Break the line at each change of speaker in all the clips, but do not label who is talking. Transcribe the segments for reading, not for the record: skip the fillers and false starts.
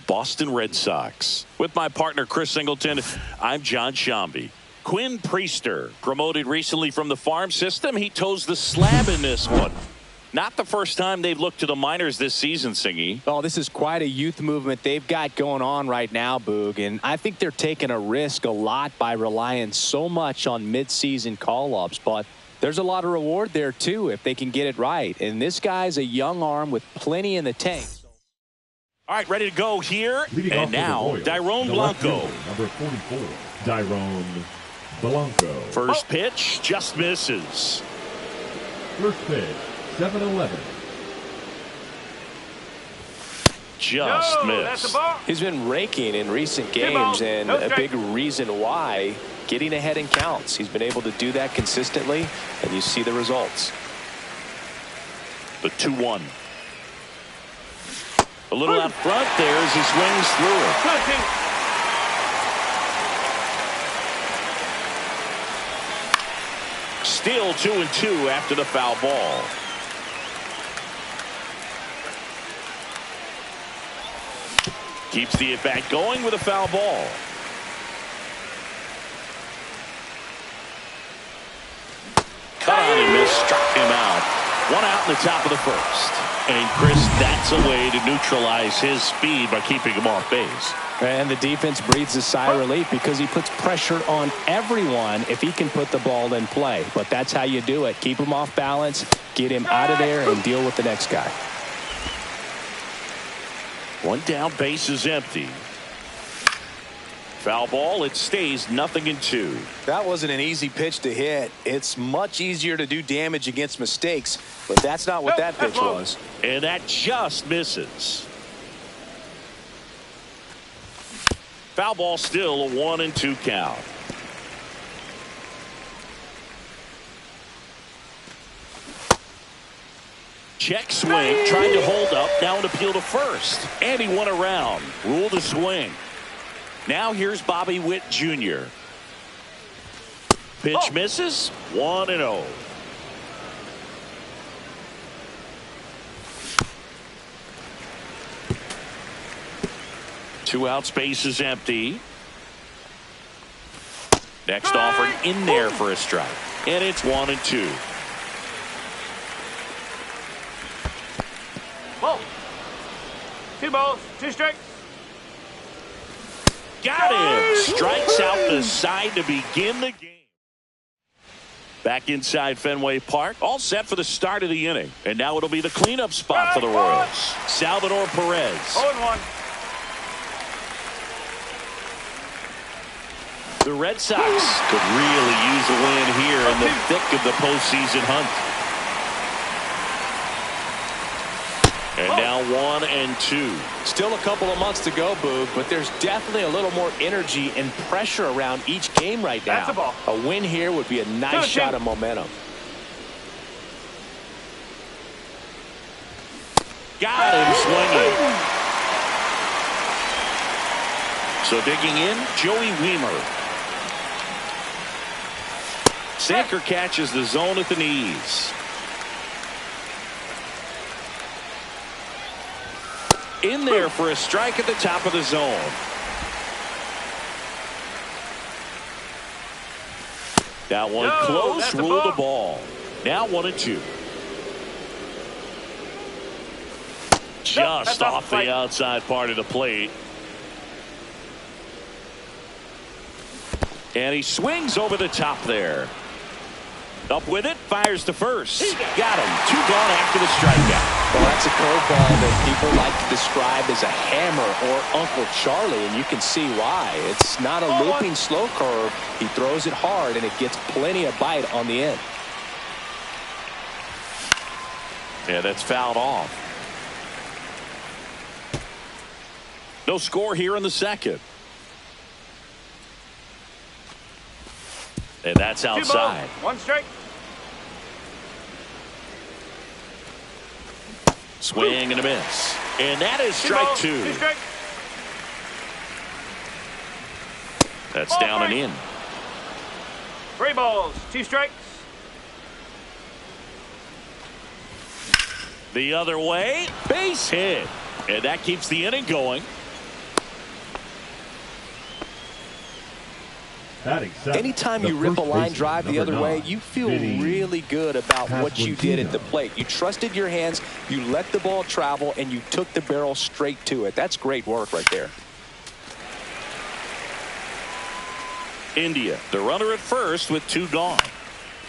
Boston Red Sox. With my partner Chris Singleton, I'm John Shambi. Quinn Priester, promoted recently from the farm system. He toes the slab in this one. Not the first time they've looked to the minors this season, Singy.
Oh, this is quite a youth movement they've got going on right now, Boog. And I think they're taking a risk a lot by relying so much on midseason call-ups. But there's a lot of reward there, too, if they can get it right. And this guy's a young arm with plenty in the tank.
All right, ready to go here. And now, Dairon Blanco.
Number 44, Dairon Blanco.
First pitch, just misses.
First pitch, 7-11.
Just missed.
He's been raking in recent games, and a big reason why, getting ahead in counts. He's been able to do that consistently, and you see the results.
The 2-1. A little out front there as he swings through it. Still 2-2 after the foul ball. Keeps the at-bat going with a foul ball. Cut on and missed, struck him out. One out in the top of the first. And Chris, that's a way to neutralize his speed by keeping him off base.
And the defense breathes a sigh of relief because he puts pressure on everyone if he can put the ball in play. But that's how you do it. Keep him off balance, get him out of there, and deal with the next guy.
One down, base is empty. Foul ball, it stays 0-2.
That wasn't an easy pitch to hit. It's much easier to do damage against mistakes, but that's not what that pitch was.
And that just misses. Foul ball, still a 1-2 count. Check swing, trying to hold up, now an appeal to first. And he won around. Rule to swing. Now here's Bobby Witt Jr. Pitch misses, 1-0. Two outs, base is empty. Next offered in there for a strike. And it's 1-2.
Ball. 2 balls, 2 strikes.
Got him. Strikes out the side to begin the game. Back inside Fenway Park. All set for the start of the inning. And now it'll be the cleanup spot for the Royals. Salvador Perez.
0-1.
The Red Sox could really use a win here in the thick of the postseason hunt. And now 1-2.
Still a couple of months to go, Boog, but there's definitely a little more energy and pressure around each game right now.
That's a ball.
A win here would be a nice shot of momentum.
Got him swinging. So digging in, Joey Wiemer. Sinker catches the zone at the knees. In there for a strike at the top of the zone. That one close, ruled the ball. Now 1-2. Just off the outside part of the plate. And he swings over the top there. Up with it, fires to first. Got him. 2 gone after the strikeout.
Well, that's a curveball that people like to describe as a hammer or Uncle Charlie, and you can see why. It's not a looping slow curve. He throws it hard, and it gets plenty of bite on the end.
Yeah, that's fouled off. No score here in the second. And that's outside.
2 balls, 1 strike.
Swing and a miss. And that is strike 2.
2 strikes.
That's down and in.
3 balls, 2 strikes.
The other way, base hit. And that keeps the inning going.
Batting seventh,
Anytime
the
you rip a
first
line
baseman,
drive the
number
other way,
9,
you feel
Vinny
really good about what you did at the
Pasquantino.
plate. You trusted your hands, you let the ball travel, and you took the barrel straight to it. That's great work right there.
India, the runner at first with 2 gone.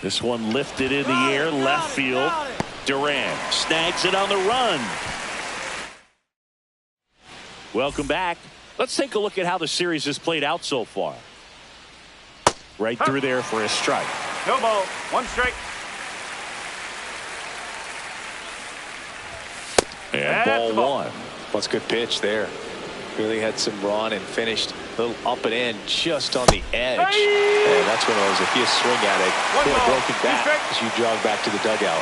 This one lifted in the air, left field. Duran snags it on the run. Welcome back. Let's take a look at how the series has played out so far. Right through there for a strike.
No ball. 1 strike.
And
That's
ball 1.
That's a good pitch there. Really had some run and finished a little up and in just on the edge. And that's when it was, if you swing at it, feel a broken back as you jog back to the dugout.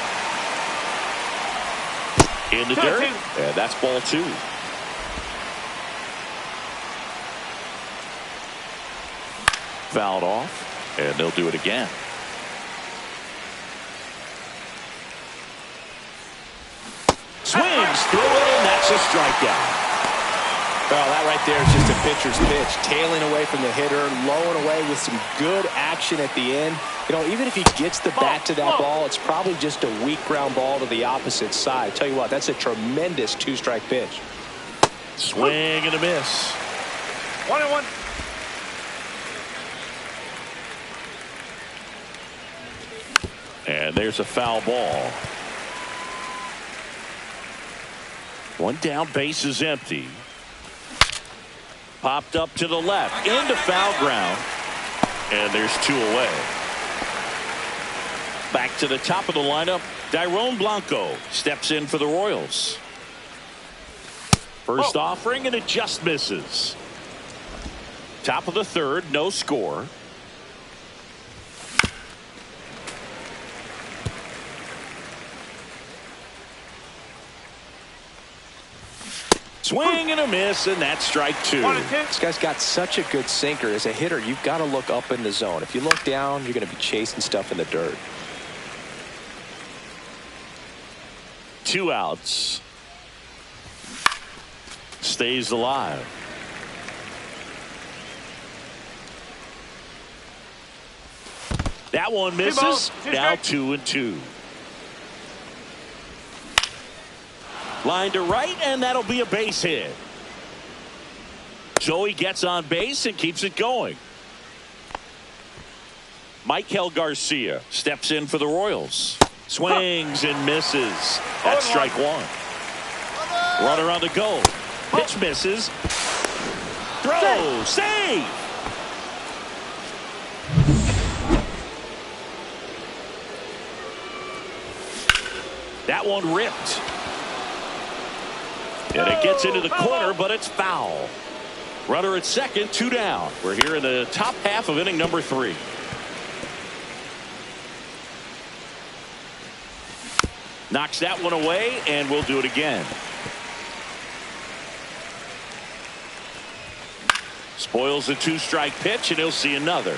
In the dirt. And that's ball 2. Fouled off. And they'll do it again. Swings through it, and that's a strikeout.
Well, that right there is just a pitcher's pitch. Tailing away from the hitter, low and away with some good action at the end. You know, even if he gets the bat to that ball, it's probably just a weak ground ball to the opposite side. Tell you what, that's a tremendous 2-strike pitch.
Swing and a miss.
1-1.
And there's a foul ball. 1 down, base is empty. Popped up to the left, into foul ground. And there's 2 away. Back to the top of the lineup, Dairon Blanco steps in for the Royals. First offering, and it just misses. Top of the 3rd, no score. Swing and a miss, and that's strike 2.
1-2.
This guy's got such a good sinker. As a hitter, you've got to look up in the zone. If you look down, you're going to be chasing stuff in the dirt.
2 outs. Stays alive. That one misses.
balls, 2
Now
strikes.
2-2. Line to right, and that'll be a base hit. Joey gets on base and keeps it going. Michael Garcia steps in for the Royals. Swings and misses. That's strike 1. Runner on the go. Pitch misses. Throw. Save. That one ripped. And it gets into the corner, but it's foul. Runner at second, 2 down. We're here in the top half of inning number 3. Knocks that one away, and we'll do it again. Spoils a 2-strike pitch, and he'll see another.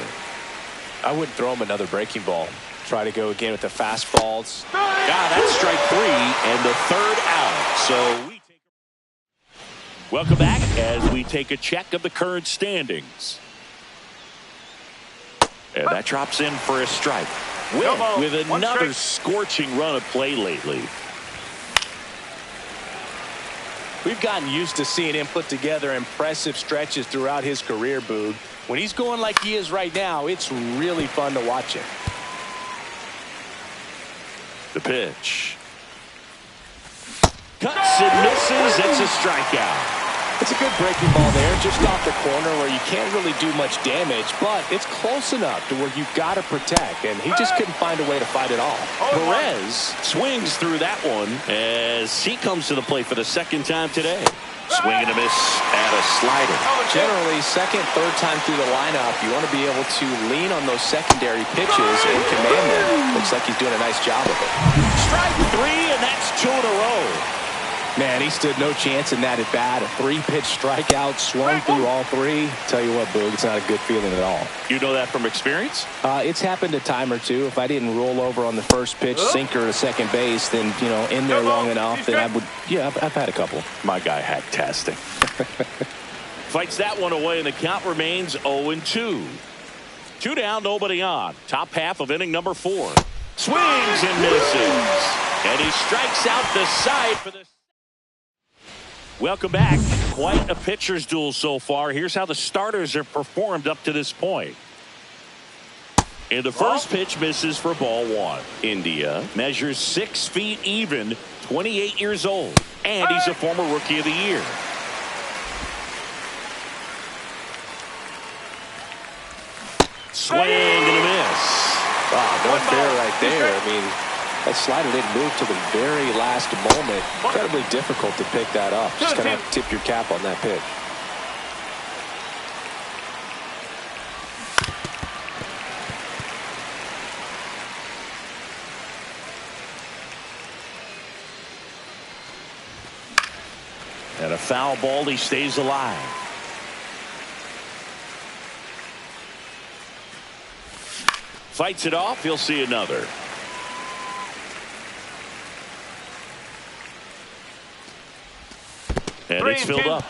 I wouldn't throw him another breaking ball. Try to go again with the fastballs.
That's strike 3 and the 3rd out. So welcome back as we take a check of the current standings. And that drops in for a strike. With another scorching run of play lately.
We've gotten used to seeing him put together impressive stretches throughout his career, Boog. When he's going like he is right now, it's really fun to watch him.
The pitch. Cuts and misses. It's a strikeout.
It's a good breaking ball there, just off the corner where you can't really do much damage, but it's close enough to where you've got to protect, and he just couldn't find a way to fight it off.
Perez swings through that one as he comes to the plate for the 2nd time today. Swing and a miss at a slider.
Generally, 2nd, 3rd time through the lineup, you want to be able to lean on those secondary pitches and command them. Looks like he's doing a nice job of it.
Strike 3, and that's 2 in a row.
Man, he stood no chance in that at bat. A 3-pitch strikeout, swung through all 3. Tell you what, Boog, it's not a good feeling at all.
You know that from experience?
It's happened a time or two. If I didn't roll over on the first pitch, sinker to second base, then, you know, in there long enough, then I would, yeah, I've had a couple.
My guy hack-tastic. Fights that one away, and the count remains 0-2. Two down, nobody on. Top half of inning number 4. Swings and misses. And he strikes out the side for the... Welcome back. Quite a pitcher's duel so far. Here's how the starters have performed up to this point. And the first pitch misses for ball 1. India measures 6 feet even, 28 years old. And he's a former Rookie of the Year. Swing and a miss.
Wow, no fair right there. I mean, that slider didn't move to the very last moment. Incredibly difficult to pick that up. Just going to have to tip your cap on that pitch.
And a foul ball, he stays alive. Fights it off, he'll see another. And it's filled up.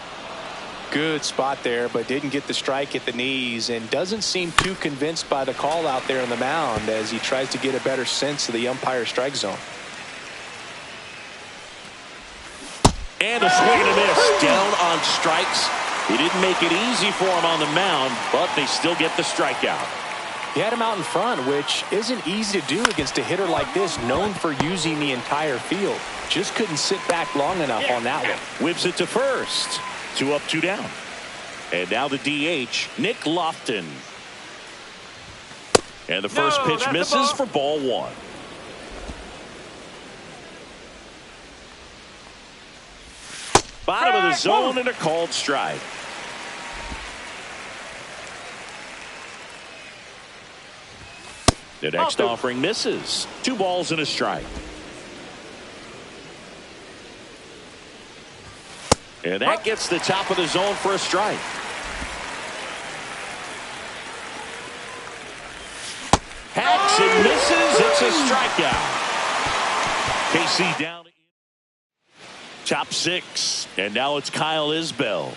Good spot there, but didn't get the strike at the knees and doesn't seem too convinced by the call out there on the mound as he tries to get a better sense of the umpire strike zone.
And a swing and a miss. Down on strikes. He didn't make it easy for him on the mound, but they still get the strikeout.
He had him out in front, which isn't easy to do against a hitter like this, known for using the entire field. Just couldn't sit back long enough on that one.
Whips it to first. 2 up, 2 down. And now the DH, Nick Lofton. And the first pitch misses for ball 1. Bottom of the zone and a called strike. The next offering misses. 2 balls and a strike. And that gets the top of the zone for a strike. Hacks and misses. It's a strikeout. KC down. Top 6. And now it's Kyle Isbell.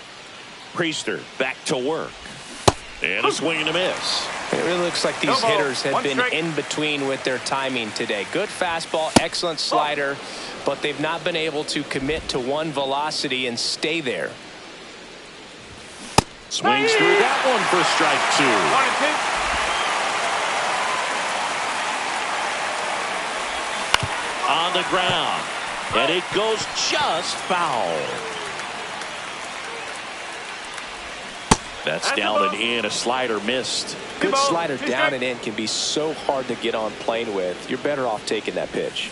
Priester back to work. And a swing and a miss.
It really looks like these hitters have been in between with their timing today. Good fastball, excellent slider, but they've not been able to commit to one velocity and stay there.
Swings through that one for strike 2. On the ground. And it goes just foul. That's down and in. A slider missed.
Good slider down and in can be so hard to get on plane with. You're better off taking that pitch.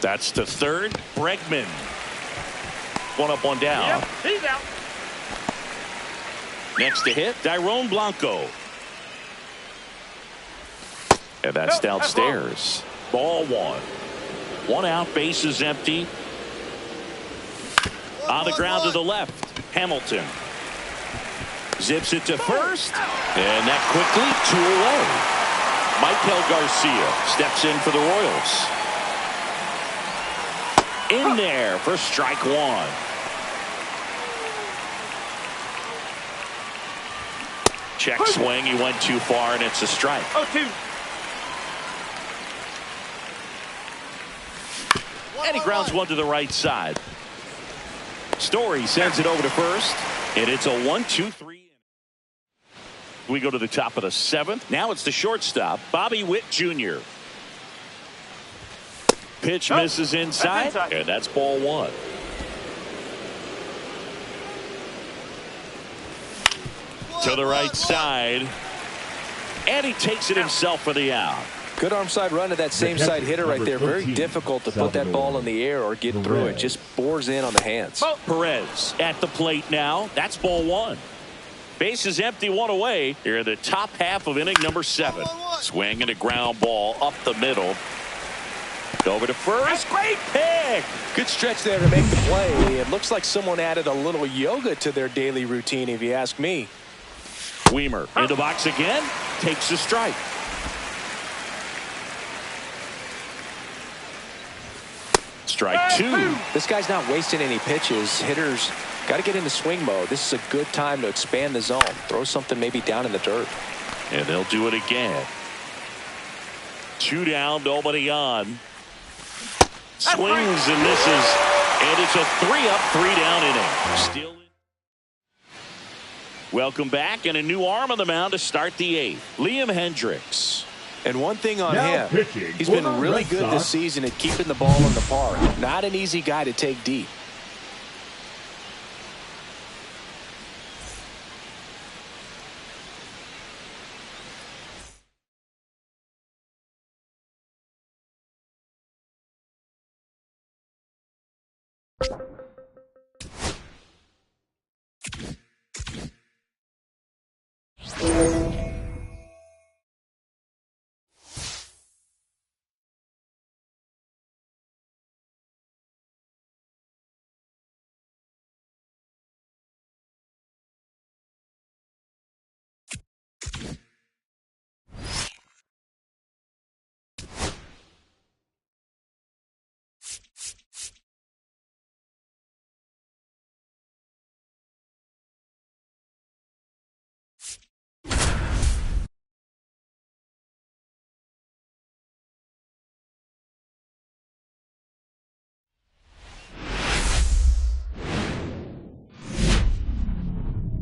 That's to third. Bregman. 1 up, 1 down.
Yep, he's out.
Next to hit, Dairon Blanco. And that's downstairs. Ball 1. 1 out, base is empty. On the ground to the left, Hamilton. Zips it to first. And that quickly 2 away. Michael Garcia steps in for the Royals. In there for strike 1. Check swing. He went too far, and it's a strike.
0-2.
And he grounds one to the right side. Story sends it over to first. And it's a 1-2-3. We go to the top of the 7th. Now it's the shortstop, Bobby Witt Jr. Pitch misses inside, and that's ball 1. To the right side. And he takes it himself for the out.
Good arm side run to that same side hitter right there. Very difficult to put that ball in the air or get through it. Just bores in on the hands.
Perez at the plate now. That's ball 1. Base is empty, 1 away. Here in the top half of inning number 7. Swing and a ground ball up the middle. Over to first. Great pick.
Good stretch there to make the play. It looks like someone added a little yoga to their daily routine, if you ask me.
Weimer in the box again. Takes a strike. Strike 2.
This guy's not wasting any pitches. Hitters got to get into swing mode. This is a good time to expand the zone. Throw something maybe down in the dirt.
And they'll do it again. 2 down, nobody on. Swings and misses. And it's a 3-up, 3-down inning. Still. Welcome back, and a new arm on the mound to start the 8th. Liam Hendricks.
And one thing on
Now
him,
pitching
he's
for
been
the
really
Red
good
Sox.
this season at keeping the ball in the park. Not an easy guy to take deep.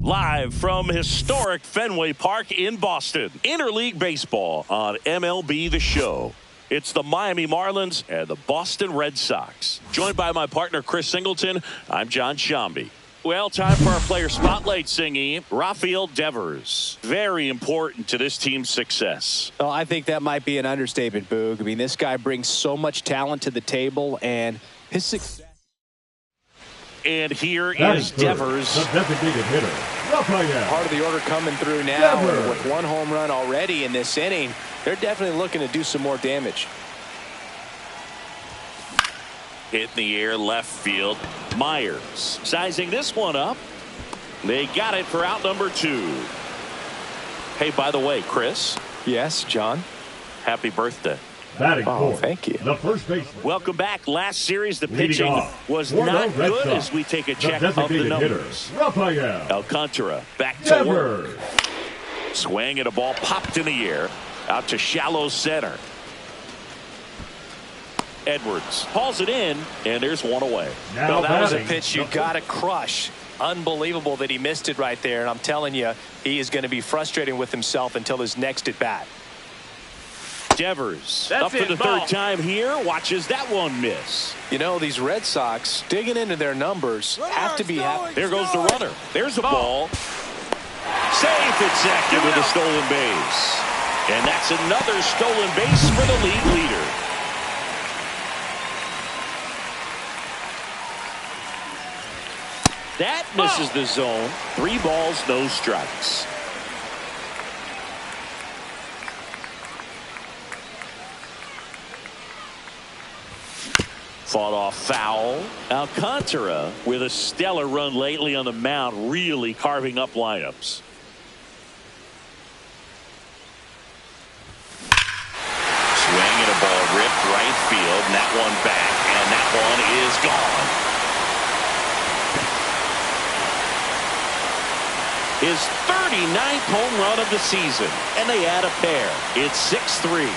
Live from historic Fenway Park in Boston. Interleague Baseball on MLB The Show. It's the Miami Marlins and the Boston Red Sox. Joined by my partner, Chris Singleton, I'm John Shambi. Well, time for our player spotlight singing. Rafael Devers. Very important to this team's success.
Well, I think that might be an understatement, Boog. I mean, this guy brings so much talent to the table, and his success.
And here
That
is
third,
Devers.
the designated hitter, Rafael.
Part of the order coming through now, and
Devers.
with 1 home run already in this inning, they're definitely looking to do some more damage.
Hit in the air, left field. Myers sizing this one up. They got it for out number 2. Hey, by the way, Chris,
Yes, John.
happy birthday.
Batting
Oh,
fourth,
thank you.
the first baseman.
Welcome back. Last series, the
Leading
pitching
off
was
for the
not
Red
good
Sox,
as we take a
the
check of the
designated hitter,
numbers.
Rafael
Alcantara back to work.
Devers.
Swing and a ball popped in the air. Out to shallow center. Edwards hauls it in, and there's one away.
Now
Well, that was a
batting,
pitch you
the
got to crush. Unbelievable that he missed it right there. And I'm telling you, he is going to be frustrated with himself until his next at bat.
Devers
That's
up for
it,
the
ball.
3rd time here. Watches that one miss.
You know, these Red Sox, digging into their numbers, have to be happy.
There goes the runner. There's a ball. Safe. It's active with a stolen base. And that's another stolen base for the league leader. That misses the zone. 3 balls, no strikes. Fought off foul. Alcantara with a stellar run lately on the mound, really carving up lineups. Swing and a ball ripped right field, and that one back, and that one is gone. His 39th home run of the season, and they add a pair. It's 6-3.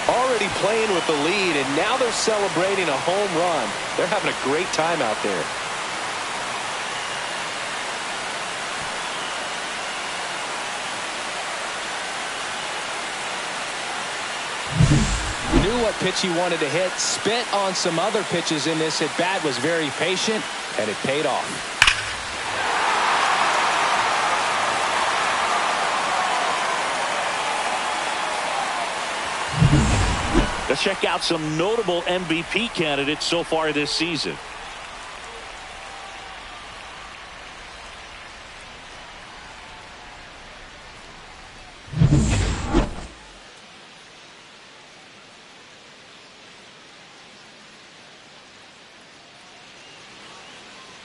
Already playing with the lead, and now they're celebrating a home run. They're having a great time out there. Knew what pitch he wanted to hit, spit on some other pitches in this at bat, was very patient, and it paid off.
Let's check out some notable MVP candidates so far this season.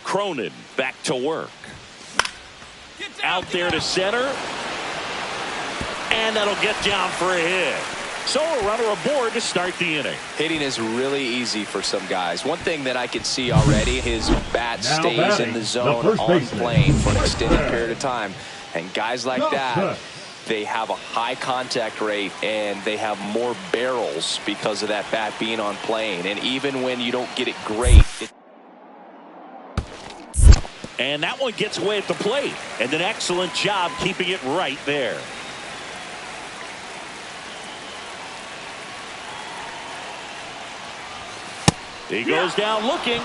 Cronin back to work. Out there to center. And that'll get down for a hit. So a runner aboard to start the inning.
Hitting is really easy for some guys. One thing that I can see already, his bat
Now
stays
batting,
in the
the
zone
first
on
baseman,
plane for an
right
extended
there.
period of time. And guys like that, they have a high contact rate and they have more barrels because of that bat being on plane. And even when you don't get it great,
And that one gets away at the plate. And an excellent job keeping it right there. He goes down looking.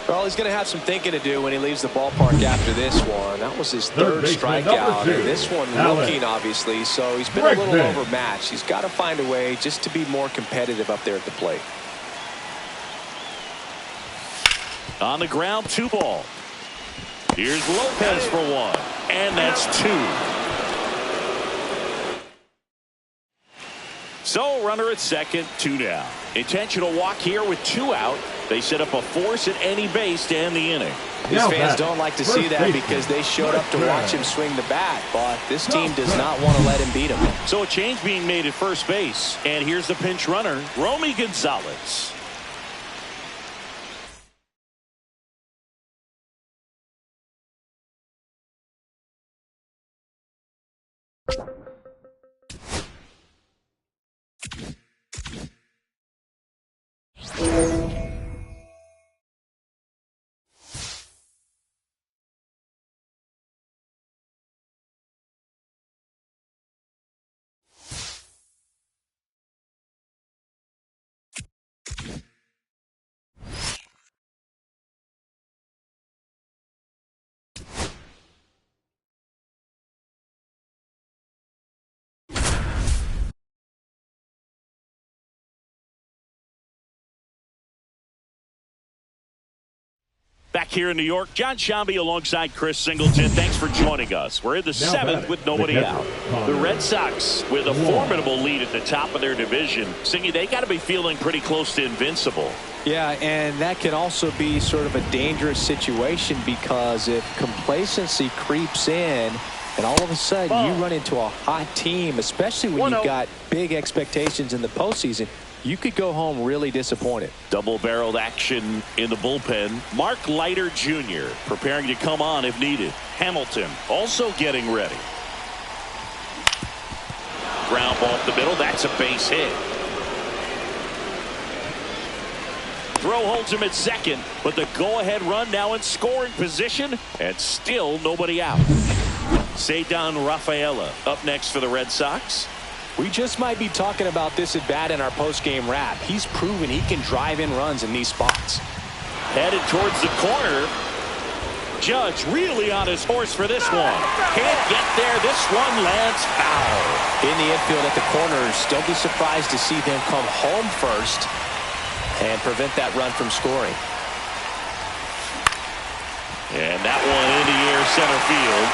well, he's going to have some thinking to do when he leaves the ballpark after this one. That was his third strikeout. And this one looking, obviously, so he's been a little overmatched. He's got to find a way just to be more competitive up there at the plate.
On the ground, 2 ball. Here's Lopez for 1. And that's 2. So runner at second, 2 down. Intentional walk here with 2 out. They set up a force at any base to end the inning.
These fans don't like to see that because they showed up to watch him swing the bat, but this team does not want to let him beat him.
So a change being made at first base. And here's the pinch runner, Romy Gonzalez. Back here in New York, John Shambi alongside Chris Singleton. Thanks for joining us. We're in the 7th with nobody out. The Red Sox with a formidable lead at the top of their division. Singy, they got to be feeling pretty close to invincible.
Yeah, and that can also be sort of a dangerous situation because if complacency creeps in and all of a sudden you run into a hot team, especially when you've got big expectations in the postseason, you could go home really disappointed.
Double-barreled action in the bullpen. Mark Leiter Jr. preparing to come on if needed. Hamilton also getting ready. Ground ball up the middle. That's a base hit. Throw holds him at second, but the go-ahead run now in scoring position, and still nobody out. Ceddanne Rafaela up next for the Red Sox.
We just might be talking about this at bat in our post-game wrap. He's proven he can drive in runs in these spots.
Headed towards the corner. Judge really on his horse for this one. Can't get there. This one lands foul.
In the infield at the corners, don't be surprised to see them come home first and prevent that run from scoring.
And that one in the air center field.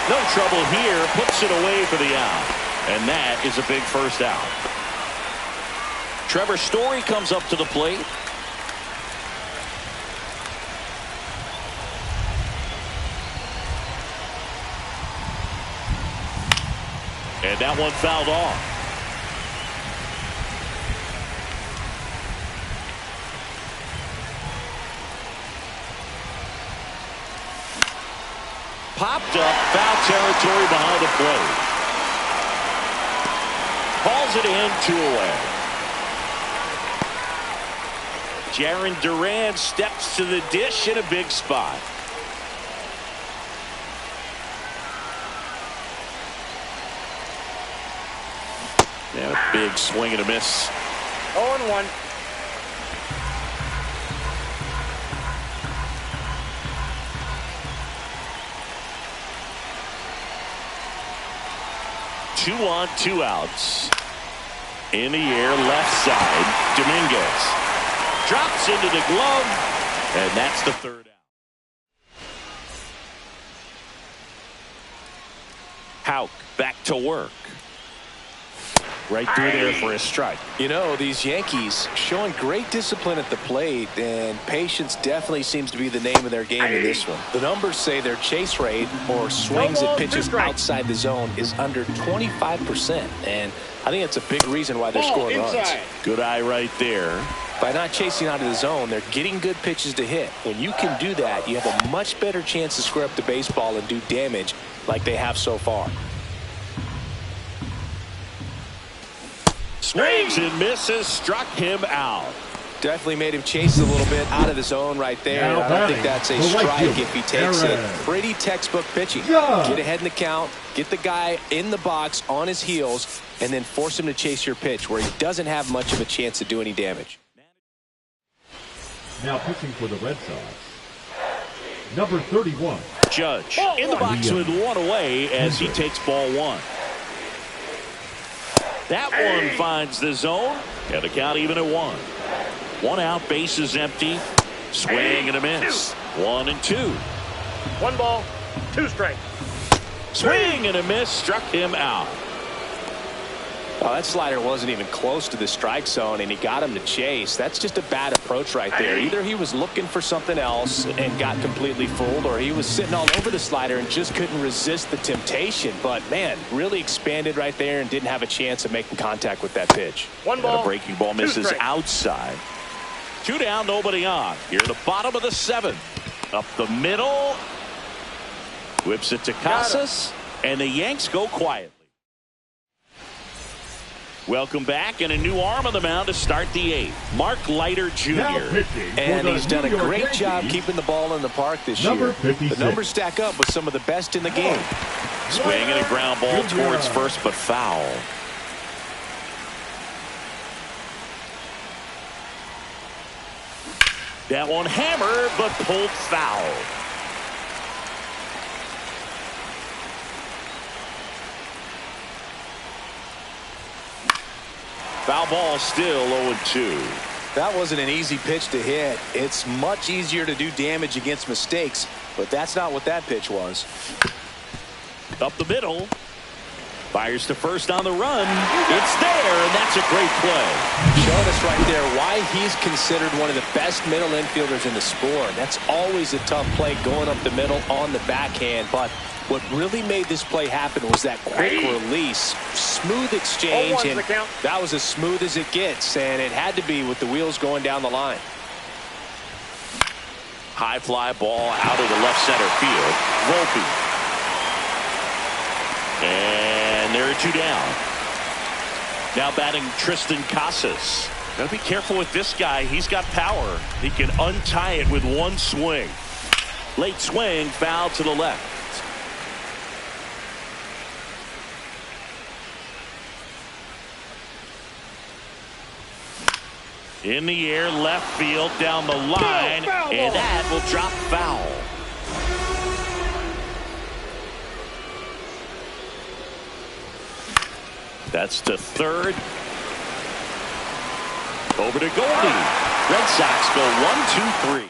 No trouble here. Puts it away for the out. And that is a big first out. Trevor Story comes up to the plate. And that one fouled off. Popped up, foul territory behind the plate. Hauls it in, 2 away. Jarren Duran steps to the dish in a big spot. Yeah, a big swing and a miss.
0-1.
Two on, 2 outs. In the air, left side. Dominguez drops into the glove, and that's the 3rd out. Houck back to work. Right through there for a strike.
You know, these Yankees showing great discipline at the plate, and patience definitely seems to be the name of their game in this one. The numbers say their chase rate, or swings at pitches outside the zone, is under 25%, and I think that's a big reason why they're scoring runs.
Good eye right there.
By not chasing out of the zone, they're getting good pitches to hit. When you can do that, you have a much better chance to square up the baseball and do damage like they have so far.
Swings and misses, struck him out.
Definitely made him chase a little bit out of the zone right there.
Now
I don't think that's a
batting, the right
strike
fielder,
if he takes it.
Aaron.
Pretty textbook pitching.
Yeah.
Get ahead in the count, get the guy in the box on his heels, and then force him to chase your pitch where he doesn't have much of a chance to do any damage.
Now pitching for the Red Sox, number 31.
Judge in the box with one away as he takes ball one. That one finds the zone, and the count even at one. One out, base is empty. Swing and a miss. 1-2.
1 ball, 2 strikes.
Swing and a miss, struck him out.
Oh, that slider wasn't even close to the strike zone, and he got him to chase. That's just a bad approach right there. Either he was looking for something else and got completely fooled, or he was sitting all over the slider and just couldn't resist the temptation. But, man, really expanded right there and didn't have a chance of making contact with that pitch.
1 ball,
And a breaking ball misses outside. 2 down, nobody on. Here at the bottom of the 7th. Up the middle. Whips it to Casas, and the Yanks go quietly. Welcome back, and a new arm on the mound to start the 8th. Mark Leiter Jr.
Now pitching for
And
the
he's done a
New York
great job
Yankees,
keeping the ball in the park this
number
year.
56.
The numbers stack up with some of the best in the game.
Swing and a ground ball
Good
towards
job.
first, but foul. That one hammered, but pulled foul. Foul ball still 0-2.
That wasn't an easy pitch to hit. It's much easier to do damage against mistakes, but that's not what that pitch was.
Up the middle. Fires to first on the run. It's there, and that's a great play.
Showing us right there why he's considered one of the best middle infielders in the sport. That's always a tough play going up the middle on the backhand, but what really made this play happen was that quick release. Smooth exchange,
0-1's
and
the count.
that was as smooth as it gets, and it had to be with the wheels going down the line.
High fly ball out of the left center field. Volpe. And there are 2 down. Now batting Tristan Casas. Gotta be careful with this guy. He's got power. He can untie it with one swing. Late swing, foul to the left. In the air, left field, down the line, and that will drop foul. That's to third. Over to Goldie. Red Sox go 1-2-3.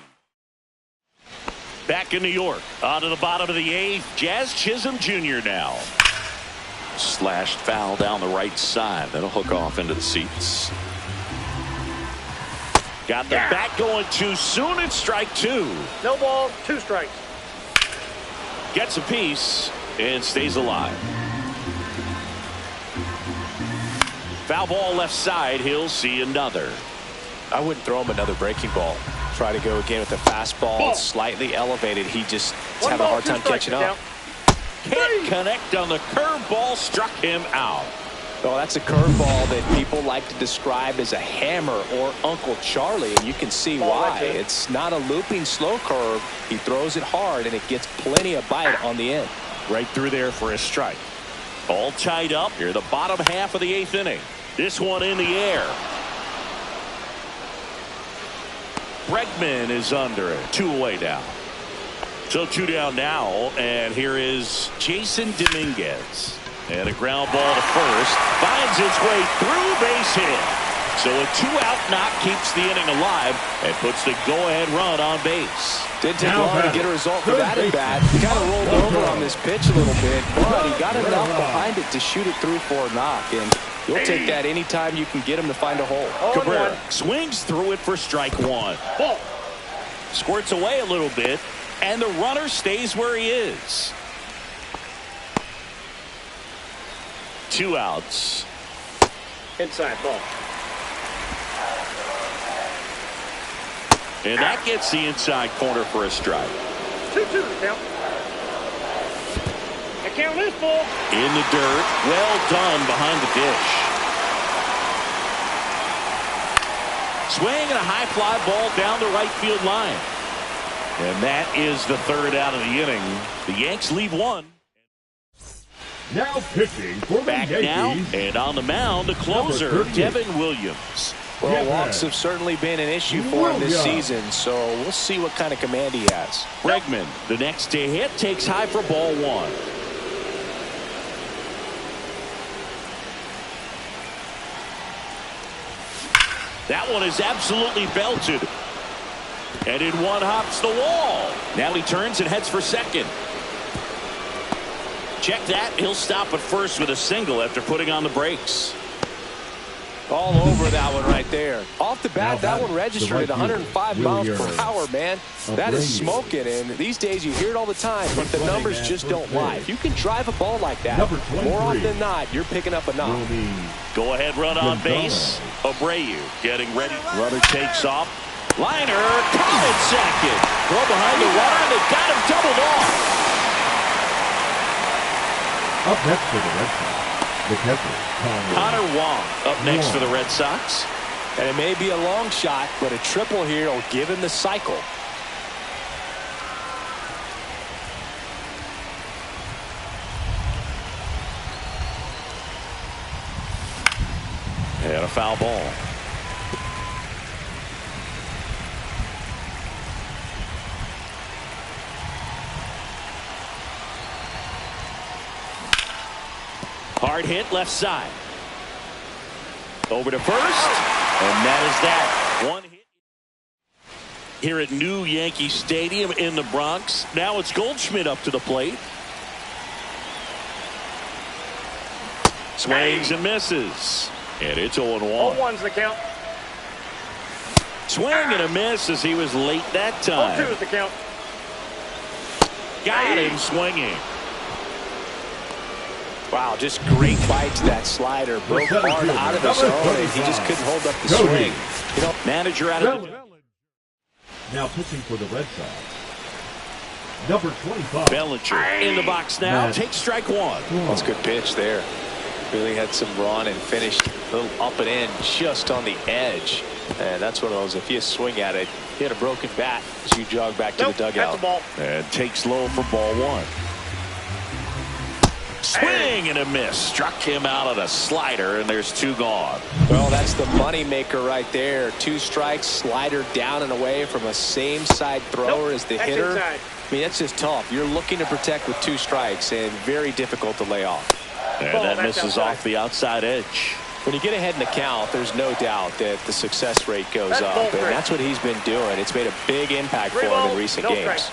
Back in New York. On to the bottom of the 8th. Jazz Chisholm Jr. now. Slashed foul down the right side. That'll hook off into the seats. Got the bat going too soon. It's strike 2.
No ball, 2 strikes.
Gets a piece and stays alive. Foul ball left side. He'll see another.
I wouldn't throw him another breaking ball. Try to go again with a fastball. It's slightly elevated. He just is having a hard time catching up.
Can't connect on the curveball. Struck him out.
Well, that's a curveball that people like to describe as a hammer or Uncle Charlie, and you can see why. It's not a looping slow curve. He throws it hard, and it gets plenty of bite on the end.
Right through there for a strike. All tied up here, the bottom half of the 8th inning. This one in the air. Bregman is under it. 2 away now. So 2 down now, and here is Jason Dominguez. And a ground ball to first. Finds its way through, base hit. So a 2-out knock keeps the inning alive and puts the go-ahead run on base.
Didn't take long to get a result for that at bat. He kind of rolled over on this pitch a little bit, but he got enough behind it to shoot it through for a knock. And you'll take that anytime you can get him to find a hole.
Cabrera swings through it for strike 1. Squirts away a little bit, and the runner stays where he is. 2 outs.
Inside ball.
And that gets the inside corner for a strike.
2-2 the count. The count is full.
In the dirt. Well done behind the dish. Swing and a high fly ball down the right field line. And that is the third out of the inning. The Yanks leave one.
Now pitching for the
Back
Yankees.
now, and on the mound, the closer,
Number 38.
Devin Williams.
Well, walks have certainly been an issue for him this season, so we'll see what kind of command he has.
Bregman, the next to hit, takes high for ball one. That one is absolutely belted. And in one hops the wall. Now he turns and heads for second. Check that. He'll stop at first with a single after putting on the brakes.
All over that one right there. Off the bat, that one registered at 105 miles per hour, man. That is smoking, and these days you hear it all the time, but the numbers just don't lie. If you can drive a ball like that, more often than not, you're picking up a knock.
Go ahead run on base. Abreu getting ready. Runner takes off. Liner, caught at second. Throw behind the runner, and they got him doubled off.
Up next for the Red Sox, the catcher,
Connor Wong up next for the Red Sox.
And it may be a long shot, but a triple here will give him the cycle.
And a foul ball. Hard hit left side. Over to first. And that is that. One hit here at New Yankee Stadium in the Bronx. Now it's Goldschmidt up to the plate. Swings and misses. And it's 0-1.
0-1's the count.
Swing and a miss as he was late that time.
0-2 is the count.
Got him swinging.
Wow, just great bite to that slider. Broke hard out of his own, and he just couldn't hold up the swing.
You know, manager out of the...
Now pitching for the Red Sox, number 25.
Bellinger in the box now. Takes strike one.
That's a good pitch there. Really had some run and finished a little up and in just on the edge. And that's one of those, if you swing at it, you hit a broken bat as you jog back to the dugout.
That's a ball.
And takes low for ball one. Swing and a miss. Struck him out of the slider, and there's two gone.
Well, that's the money maker right there. Two strikes, slider down and away from a same side thrower as the hitter.
Inside.
I mean, that's just tough. You're looking to protect with two strikes and very difficult to lay off.
And that misses off the outside edge.
When you get ahead in the count, there's no doubt that the success rate goes up, and that's what he's been doing. It's made a big impact for him in recent games.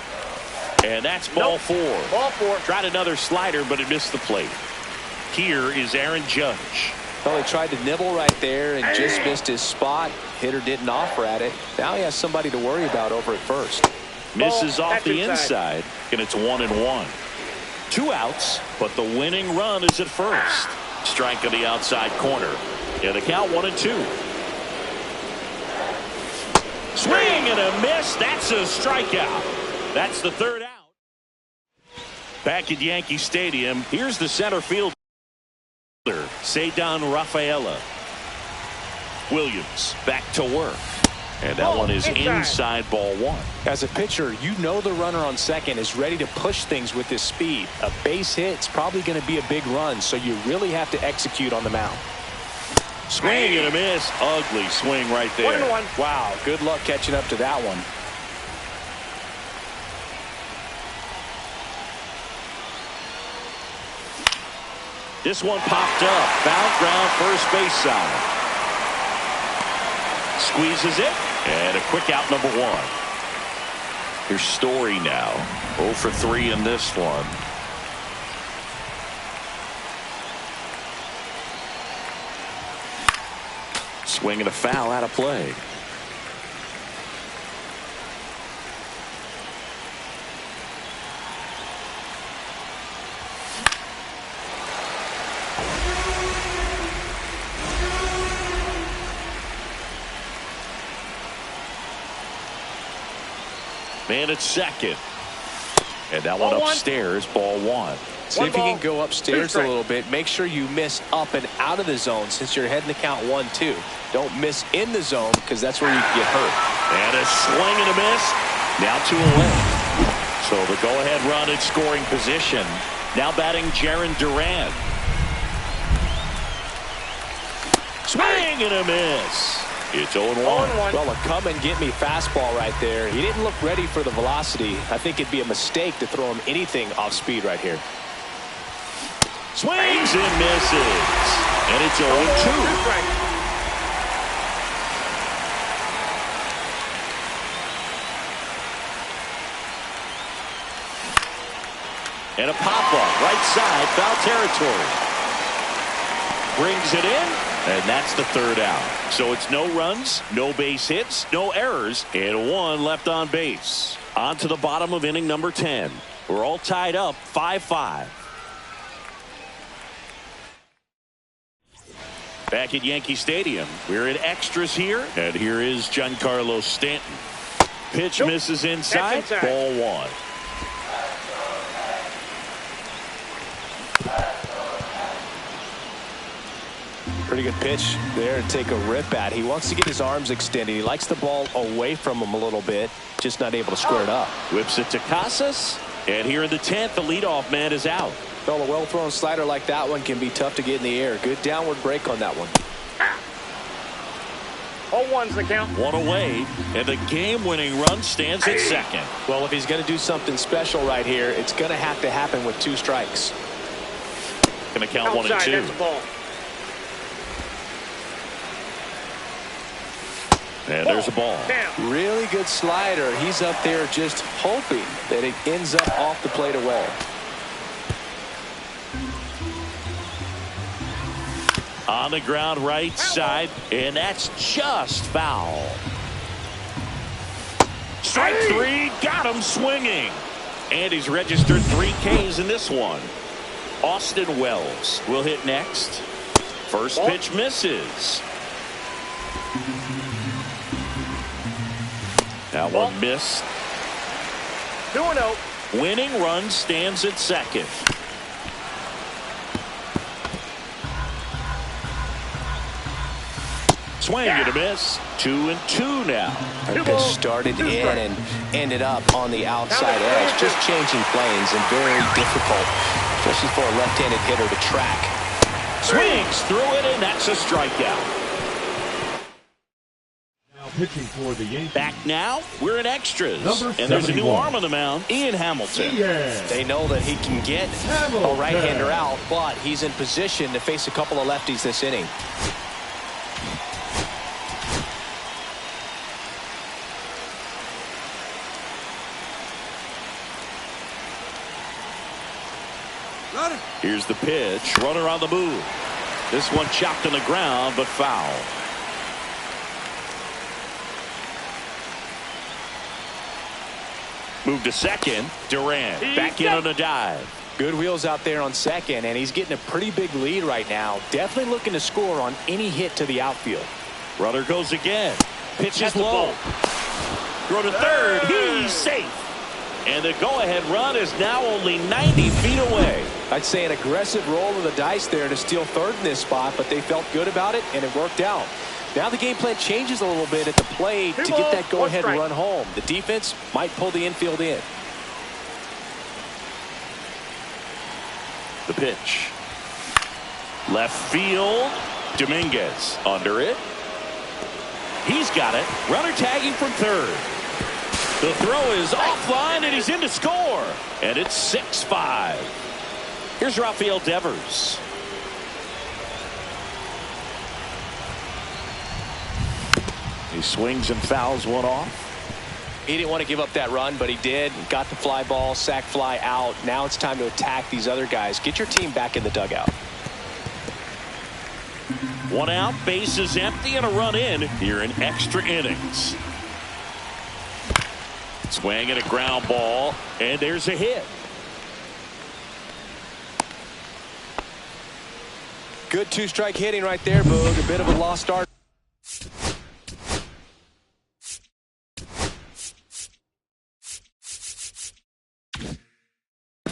And that's ball four.
Ball four.
Tried another slider, but it missed the plate. Here is Aaron Judge.
Well, he tried to nibble right there and just missed his spot. Hitter didn't offer at it. Now he has somebody to worry about over at first.
Misses off the inside, and it's 1-1. Two outs, but the winning run is at first. Strike on the outside corner. Yeah, the count 1-2. Swing and a miss. That's a strikeout. That's the third out. Back at Yankee Stadium, here's the center fielder, Ceddanne Rafaela. Williams back to work. And that one is inside ball one.
As a pitcher, you know the runner on second is ready to push things with his speed. A base hit's probably going to be a big run, so you really have to execute on the mound.
Swing and a miss. Ugly swing right there.
1-1.
Wow, good luck catching up to that one.
This one popped up. Foul ground first base side. Squeezes it. And a quick out number one. Here's Story now. 0 for 3 in this one. Swing and a foul out of play. And it's second. And that one upstairs, ball one.
See if you can go upstairs a little bit. Make sure you miss up and out of the zone since you're heading to count 1-2. Don't miss in the zone because that's where you can get hurt.
And a swing and a miss. Now 2 away. So the go-ahead run in scoring position. Now batting Jarren Duran. Swing and a miss. It's 0-1.
Well, a come-and-get-me fastball right there. He didn't look ready for the velocity. I think it'd be a mistake to throw him anything off speed right here.
Swings and misses. And it's 0-2. And a pop-up, right side, foul territory. Brings it in, and that's the 3rd out. So it's no runs, no base hits, no errors, and 1 left on base. On to the bottom of inning number 10. We're all tied up 5-5. Back at Yankee Stadium, we're in extras here, and here is Giancarlo Stanton. Pitch misses inside, ball 1.
Pretty good pitch there to take a rip at. He wants to get his arms extended. He likes the ball away from him a little bit, just not able to square it up.
Whips it to Casas, and here in the 10th, the leadoff man is out.
Well, a well-thrown slider like that one can be tough to get in the air. Good downward break on that one.
0-1's the count.
1 away, and the game-winning run stands at second.
Well, if he's going to do something special right here, it's going to have to happen with 2 strikes.
Going to count 1 and 2.
That's the ball.
And there's a ball.
Really good slider. He's up there just hoping that it ends up off the plate away.
On the ground right side, and that's just foul. Strike 3, got him swinging. And he's registered 3 Ks in this one. Austin Wells will hit next. First pitch misses. That one missed.
2-0.
Winning run stands at second. Swing and a miss. 2-2 now.
That pitch started in and ended up on the outside edge. Just changing planes and very difficult, especially for a left-handed hitter to track.
Swings through it, and that's a strikeout.
Pitching for the Yankees.
Back now, we're in extras.
Number
and there's a new
71.
arm on the mound, Ian Hamilton.
They know that he can get a right-hander out, but he's in position to face a couple of lefties this inning.
Here's the pitch. Runner on the move. This one chopped on the ground, but foul. Move to second. Duran back in on a dive.
Good wheels out there on second, and he's getting a pretty big lead right now. Definitely looking to score on any hit to the outfield.
Runner goes again. Pitch is low. Throw to third. He's safe. And the go-ahead run is now only 90 feet away.
I'd say an aggressive roll of the dice there to steal third in this spot, but they felt good about it, and it worked out. Now the game plan changes a little bit at the plate to get that go-ahead run home. The defense might pull the infield in.
The pitch. Left field. Dominguez under it. He's got it. Runner tagging from third. The throw is offline, and he's in to score. And it's 6-5. Here's Rafael Devers. He swings and fouls one off.
He didn't want to give up that run, but he did. Got the fly ball, sac fly out. Now it's time to attack these other guys. Get your team back in the dugout.
1 out, base is empty, and a run in here in extra innings. Swing and a ground ball, and there's a hit.
Good 2-strike hitting right there, Boog. A bit of a lost start.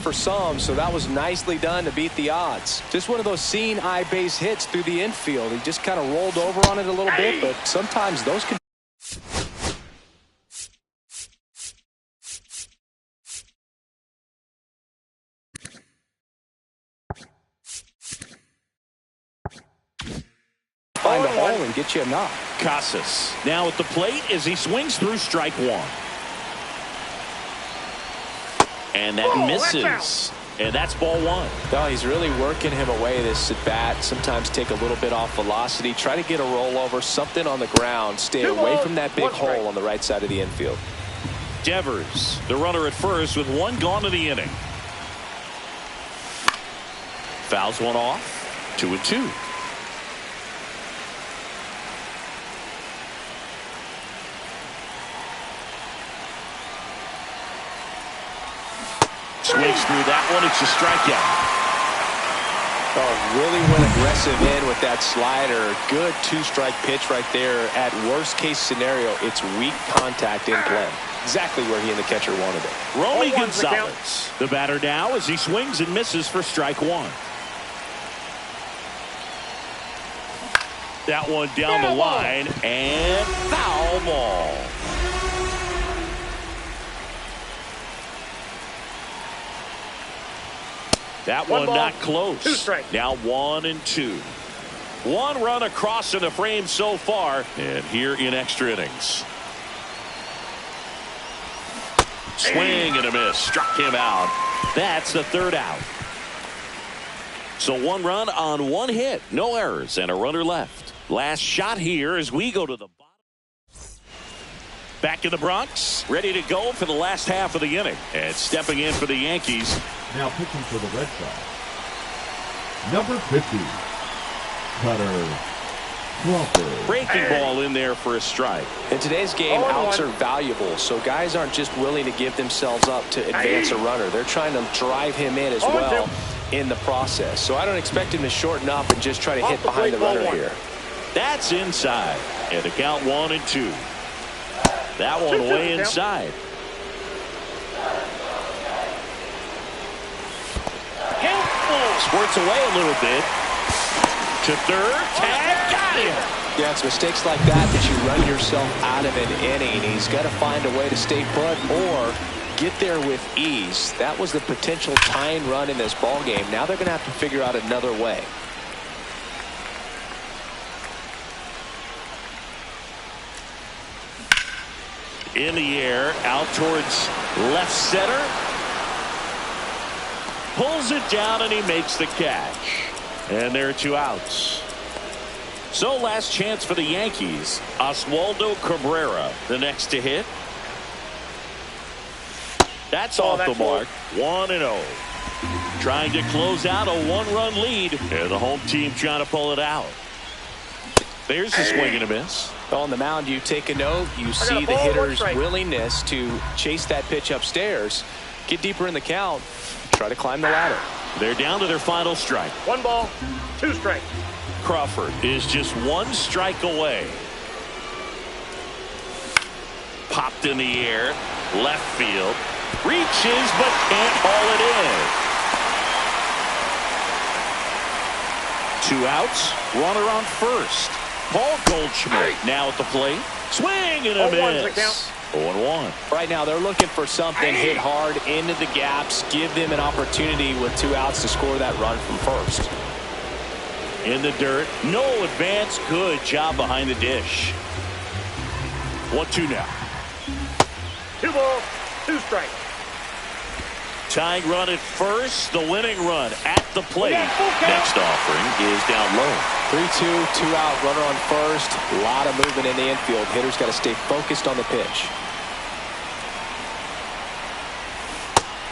for some, so that was nicely done to beat the odds.
Just one of those seeing eye base hits through the infield. He just kind of rolled over on it a little bit, but sometimes those can. Find a hole and get you a knock.
Casas now at the plate as he swings through strike one. And that misses. And that's ball one.
No, he's really working him away this at bat. Sometimes take a little bit off velocity. Try to get a rollover, something on the ground. Stay away from that big hole on the right side of the infield.
Devers, the runner at first with one gone in the inning. Fouls one off. 2-2. Swings through that one. It's a strikeout.
Oh, really went aggressive in with that slider. Good two-strike pitch right there. At worst-case scenario, it's weak contact in play. Exactly where he and the catcher wanted it.
Romy Gonzalez, the batter now as he swings and misses for strike one. That one down the line and foul ball. That one not close.
2 strikes.
Now 1-2. One run across in the frame so far, and here in extra innings. Swing and a miss. Struck him out. That's the third out. So one run on one hit. No errors and a runner left. Last shot here as we go to the bottom. Back in the Bronx. Ready to go for the last half of the inning. And stepping in for the Yankees.
Now pitching for the Red Sox, number 50, Cutter Crawford.
Breaking ball in there for a strike.
In today's game, outs are valuable, so guys aren't just willing to give themselves up to advance a runner. They're trying to drive him in as well in the process. So I don't expect him to shorten up and just try to hit behind the runner here.
That's inside. And the count 1-2. That one way inside. Squirts away a little bit. To third. Tag. Got him.
Yeah, it's mistakes like that that you run yourself out of an inning. He's got to find a way to stay put or get there with ease. That was the potential tying run in this ball game. Now they're going to have to figure out another way.
In the air, out towards left center. Pulls it down and he makes the catch. And there are two outs. So last chance for the Yankees. Oswaldo Cabrera, the next to hit. That's off the mark. 1-0. Trying to close out a one-run lead. And the home team trying to pull it out. There's a swing and a miss.
On the mound, you take a note. You see the hitter's willingness to chase that pitch upstairs. Get deeper in the count. Try to climb the ladder.
They're down to their final strike.
1 ball, 2 strikes.
Crawford is just 1 strike away. Popped in the air. Left field. Reaches but can't haul it in. 2 outs. Runner on first. Paul Goldschmidt now at the plate. Swing and a miss. 0-1.
Right now they're looking for something. Hit hard into the gaps. Give them an opportunity with 2 outs to score that run from first.
In the dirt. No advance. Good job behind the dish. 1-2 now.
2 balls, 2 strikes.
Tying run at first. The winning run at the plate. Next offering is down low.
3-2, 2 out, runner on first. A lot of movement in the infield. Hitter's got to stay focused on the pitch.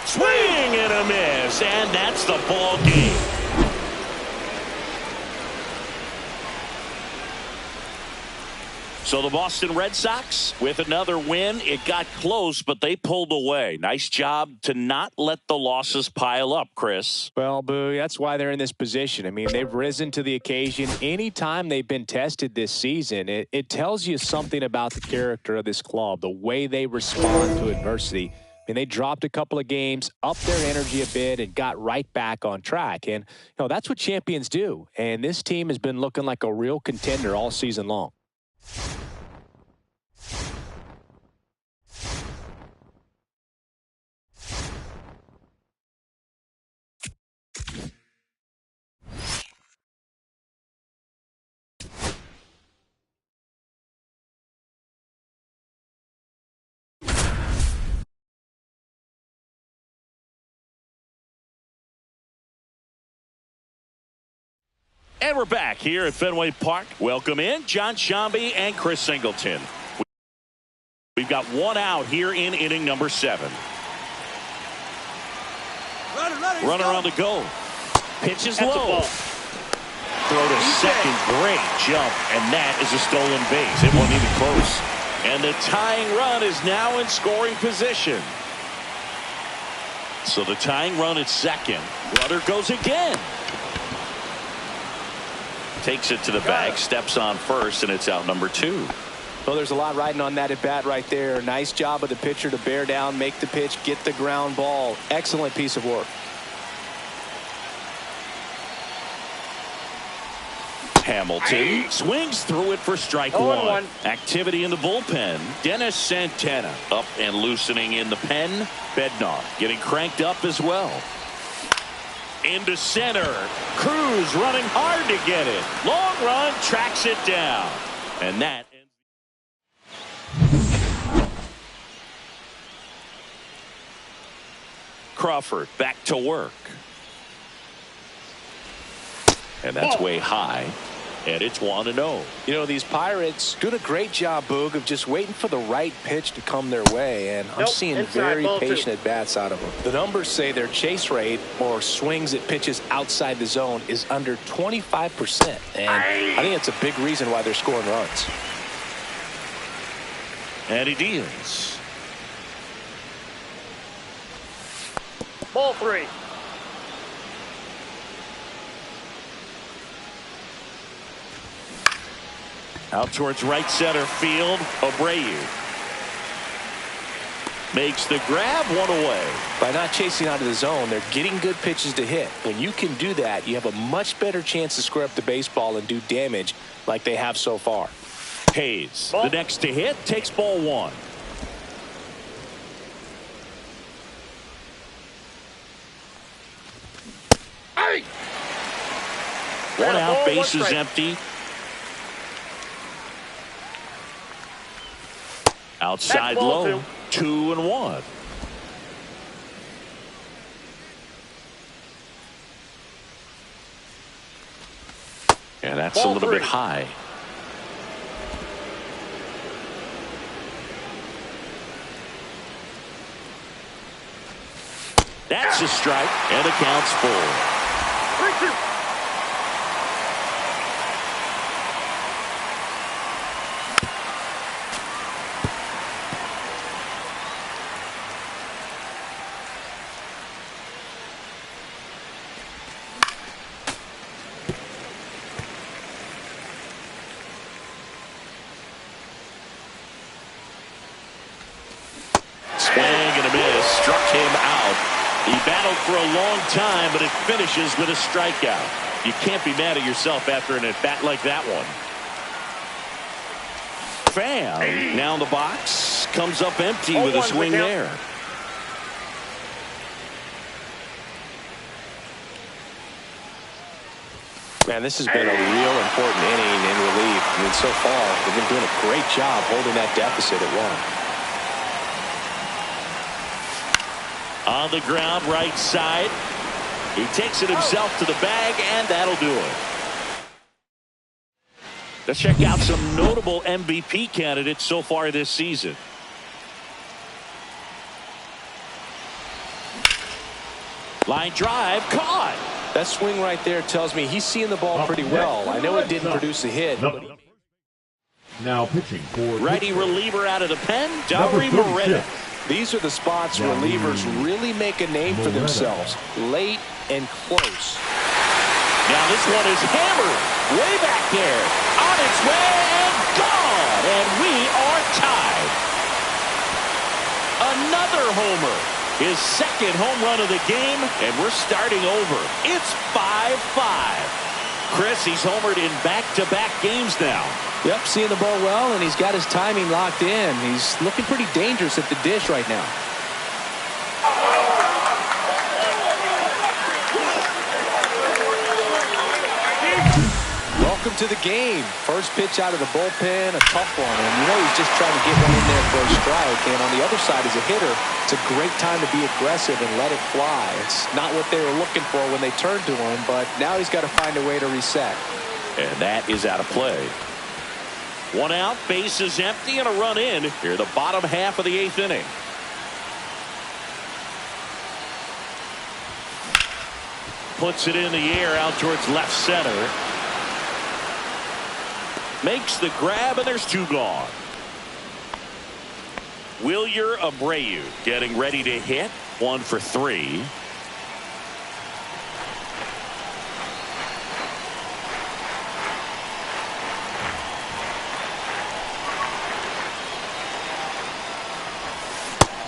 Swing and a miss, and that's the ball game. So the Boston Red Sox with another win. It got close, but they pulled away. Nice job to not let the losses pile up, Chris.
Well, Boo, that's why they're in this position. I mean, they've risen to the occasion. Anytime they've been tested this season, it tells you something about the character of this club, the way they respond to adversity. mean, they dropped a couple of games, upped their energy a bit, and got right back on track. And, that's what champions do. And this team has been looking like a real contender all season long.
And we're back here at Fenway Park. Welcome in John Shambi and Chris Singleton. We've got one out here in inning number 7. Runner on the go. Pitch is low. Throw to second. Great jump. And that is a stolen base. It wasn't even close. And the tying run is now in scoring position. So the tying run at second. Runner goes again. Takes it to the bag, steps on first, and it's out number 2.
Well, there's a lot riding on that at bat right there. Nice job of the pitcher to bear down, make the pitch, get the ground ball. Excellent piece of work.
Hamilton swings through it for strike 1. Activity in the bullpen. Dennis Santana up and loosening in the pen. Bednar getting cranked up as well. Into center. Cruz running hard to get it. Long run, tracks it down. And that Crawford back to work. And that's way high. And it's 1-0.
These Pirates doing a great job, Boog, of just waiting for the right pitch to come their way. And I'm seeing very patient at bats out of them. The numbers say their chase rate or swings at pitches outside the zone is under 25%. And I think that's a big reason why they're scoring runs.
And he deals.
Ball 3.
Out towards right center field. Abreu makes the grab, 1 away.
By not chasing out of the zone, they're getting good pitches to hit. When you can do that, you have a much better chance to square up the baseball and do damage like they have so far.
Hayes, the next to hit, takes ball 1. One out, base is empty. Outside low, 2-1. And that's a little bit high. That's a strike, and the count's full.
3-2.
For a long time, but it finishes with a strikeout. You can't be mad at yourself after an at-bat like that one. Pham now in the box, comes up empty with a swing there.
Man, this has been a real important inning in relief. I mean, so far, they've been doing a great job holding that deficit at 1.
On the ground, right side. He takes it himself to the bag, and that'll do it. Let's check out some notable MVP candidates so far this season. Line drive, caught.
That swing right there tells me he's seeing the ball pretty well. I know it didn't produce a hit.
Now pitching for
righty reliever out of the pen, Dauri Moreta.
These are the spots relievers really make a name for themselves. Late and close.
Now this one is hammered. Way back there. On its way and gone. And we are tied. Another homer. His second home run of the game, and we're starting over. It's 5-5. Chris, he's homered in back-to-back games now.
Yep, seeing the ball well, and he's got his timing locked in. He's looking pretty dangerous at the dish right now. Welcome to the game. First pitch out of the bullpen, a tough one. And you know he's just trying to get one in there for a strike. And on the other side, as a hitter, it's a great time to be aggressive and let it fly. It's not what they were looking for when they turned to him, but now he's got to find a way to reset.
And that is out of play. One out, bases empty, and a run in here the bottom half of the 8th inning. Puts it in the air out towards left center. Makes the grab, and there's 2 gone. Wilyer Abreu getting ready to hit. 1 for 3.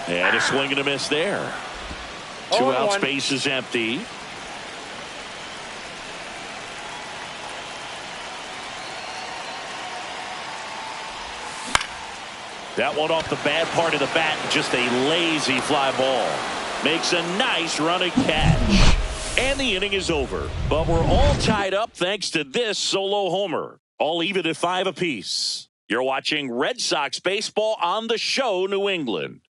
And a swing and a miss there. 2 outs, base is empty. That one off the bad part of the bat, just a lazy fly ball. Makes a nice running catch. And the inning is over. But we're all tied up thanks to this solo homer. All even at 5 apiece. You're watching Red Sox baseball on the show, New England.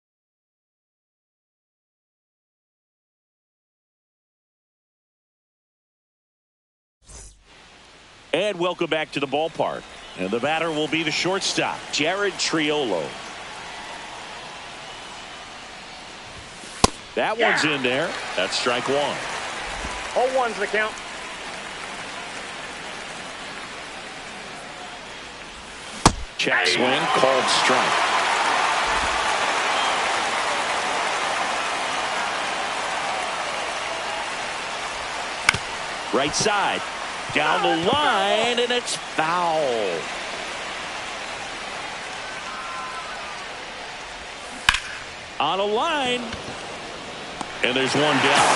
And welcome back to the ballpark. And the batter will be the shortstop, Jared Triolo. That one's in there. That's strike 1.
0-1's the count.
Check swing, called strike. Right side. Down the line, and it's foul. On a line. And there's 1 down.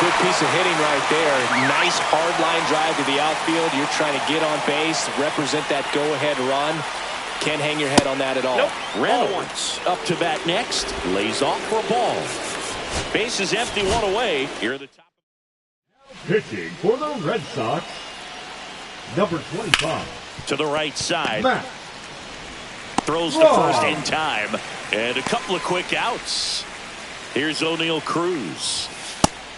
Good piece of hitting right there. Nice hard line drive to the outfield. You're trying to get on base, represent that go-ahead run. Can't hang your head on that at all.
Nope.
Reynolds up to bat next. Lays off for a ball. Base is empty, 1 away. Here are the top.
Pitching for the Red Sox, number 25.
To the right side.
Matt.
Throws the first in time. And a couple of quick outs. Here's O'Neal Cruz.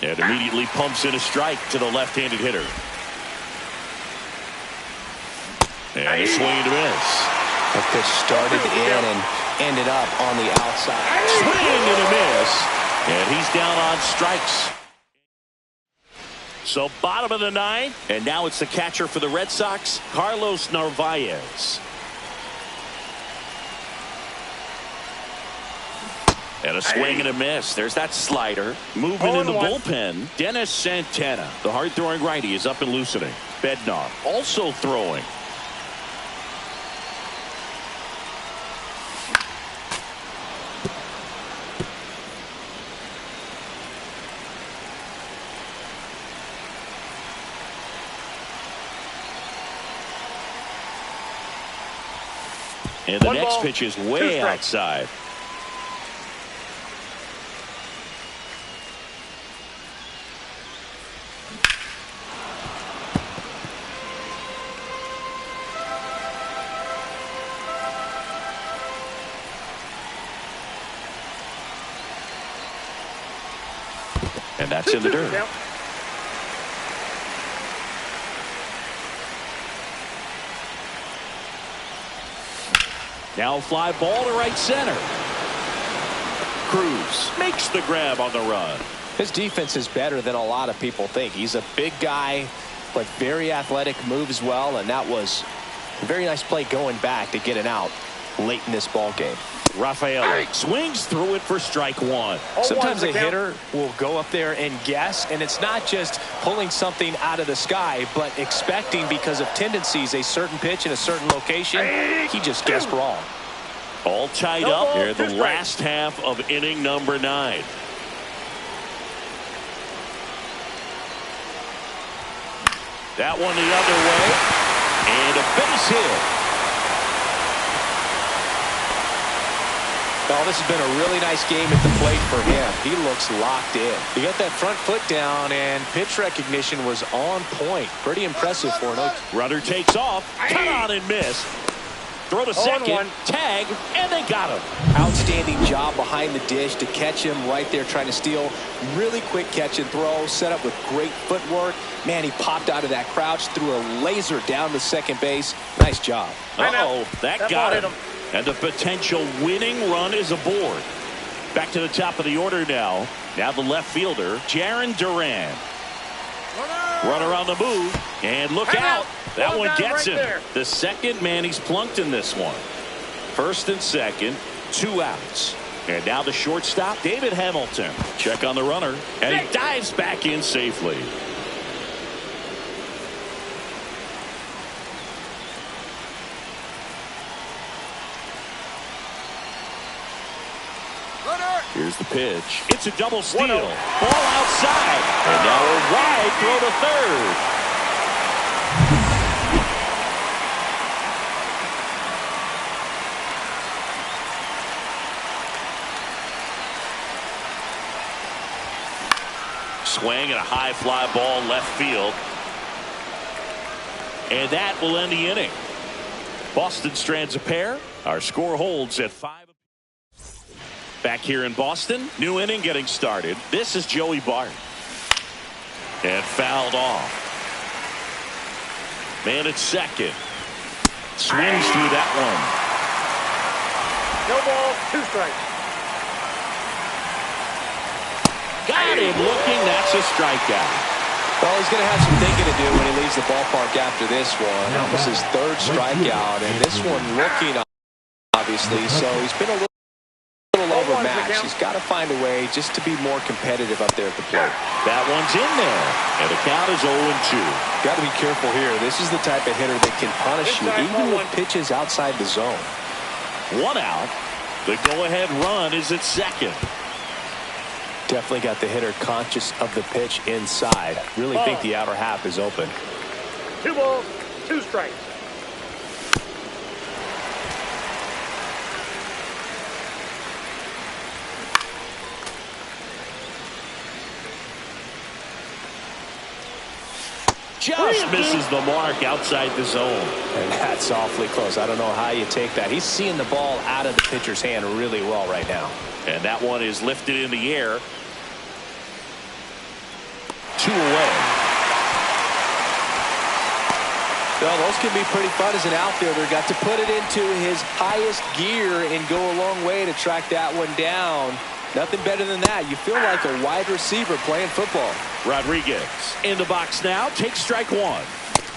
And immediately pumps in a strike to the left-handed hitter. And a swing and a miss.
That pitch started in and ended up on the outside.
Swing and a miss. And he's down on strikes. So bottom of the 9th, and now it's the catcher for the Red Sox, Carlos Narvaez. And a swing and a miss. There's that slider. Moving in the bullpen, Dennis Santana. The hard-throwing righty is up and loosening. Bednar also throwing. And the next pitch is way outside. And that's in the dirt. Now fly ball to right center. Cruz makes the grab on the run.
His defense is better than a lot of people think. He's a big guy, but very athletic, moves well, and that was a very nice play going back to get an out late in this ball game.
Rafael swings through it for strike 1.
Sometimes a hitter will go up there and guess, and it's not just pulling something out of the sky, but expecting because of tendencies a certain pitch in a certain location. He just guessed wrong.
All tied up here in the last half of inning number 9. That one the other way. And a base hit.
Well, this has been a really nice game at the plate for him. He looks locked in. He got that front foot down, and pitch recognition was on point. Pretty impressive for an Oaks.
Runner takes off. Cut on and miss. Throw to second. Tag, and they got him.
Outstanding job behind the dish to catch him right there trying to steal. Really quick catch and throw. Set up with great footwork. Man, he popped out of that crouch, threw a laser down to second base. Nice job.
Uh-oh, that got him. And the potential winning run is aboard. Back to the top of the order now. Now the left fielder, Jaron Duran. Runner on the move. And look out. That one gets him. The second man he's plunked in this one. First and second, 2 outs. And now the shortstop, David Hamilton. Check on the runner. And he dives back in safely. Here's the pitch. It's a double steal. Ball outside. And now a wide throw to third. Swing and a high fly ball left field. And that will end the inning. Boston strands a pair. Our score holds at 5. Back here in Boston, new inning getting started. This is Joey Bart. And fouled off. Man at second. Swings through that one.
No ball, 2 strikes.
Got him looking. That's a strikeout.
Well, he's going to have some thinking to do when he leaves the ballpark after this one. This is his 3rd strikeout, and this one looking obviously. So he's been a little overmatched. He's got to find a way just to be more competitive up there at the plate.
That one's in there, and the count is 0-2.
Got to be careful here. This is the type of hitter that can punish you even with pitches outside the zone.
1 out. The go-ahead run is at second.
Definitely got the hitter conscious of the pitch inside. Really think the outer half is open.
2 balls, 2 strikes.
Just misses the mark outside the zone.
And that's awfully close. I don't know how you take that. He's seeing the ball out of the pitcher's hand really well right now.
And that one is lifted in the air. 2 away.
Well, those can be pretty fun as an outfielder. Got to put it into his highest gear and go a long way to track that one down. Nothing better than that. You feel like a wide receiver playing football.
Rodriguez in the box now. Takes strike 1.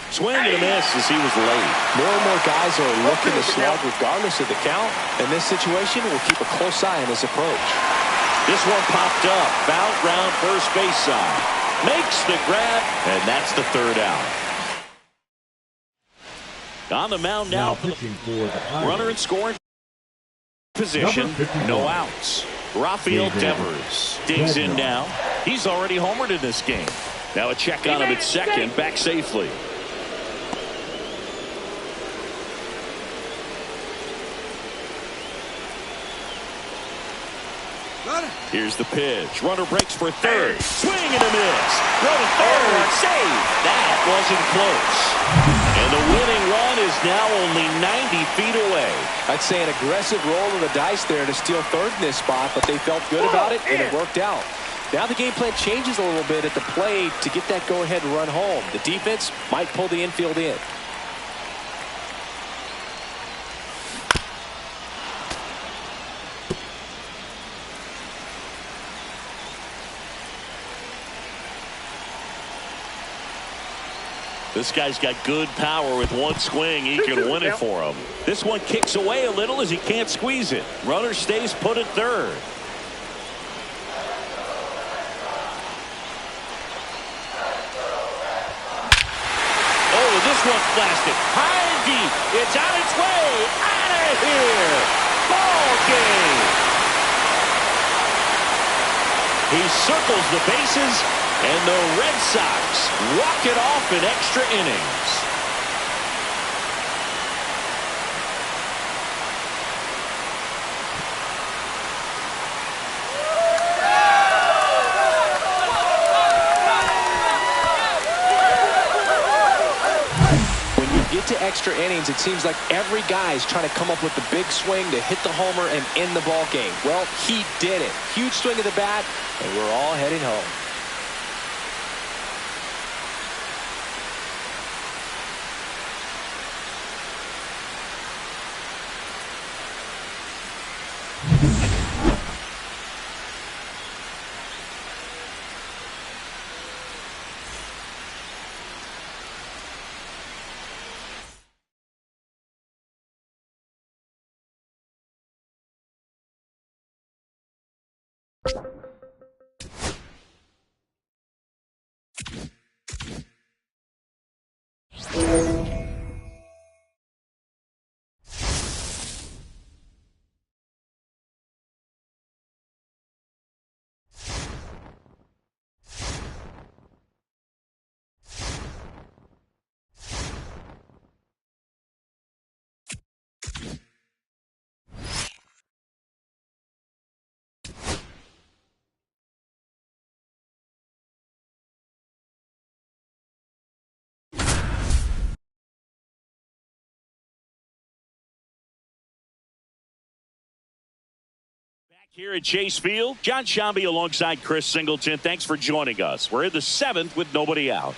Swing and a miss as he was late.
More and more guys are looking to slug regardless of the count. In this situation, we'll keep a close eye on his approach.
This one popped up. Foul ground first base side. Makes the grab, and that's the 3rd out. On the mound now.
Pitching for the Pirates.
Runner in scoring position. No outs. Rafael Devers digs in now. He's already homered in this game. Now a check on him at second. Back safely. Here's the pitch. Runner breaks for third. Swing and a miss. Throw to third. Save. That wasn't close. And the winning run is now only 90 feet away.
I'd say an aggressive roll of the dice there to steal third in this spot, but they felt good about it, and it worked out. Now the game plan changes a little bit at the plate to get that go-ahead run home. The defense might pull the infield in.
This guy's got good power. With one swing, he can win it for him. This one kicks away a little as he can't squeeze it. Runner stays put at third. Oh, this one blasted high and deep. It's on its way out of here. Ball game. He circles the bases, and the Red Sox walk it off in extra innings.
Get to extra innings, it seems like every guy is trying to come up with the big swing to hit the homer and end the ball game. Well, he did it. Huge swing of the bat, and we're all heading home.
Here at Chase Field, John Shambi alongside Chris Singleton. Thanks for joining us. We're in the 7th with nobody out.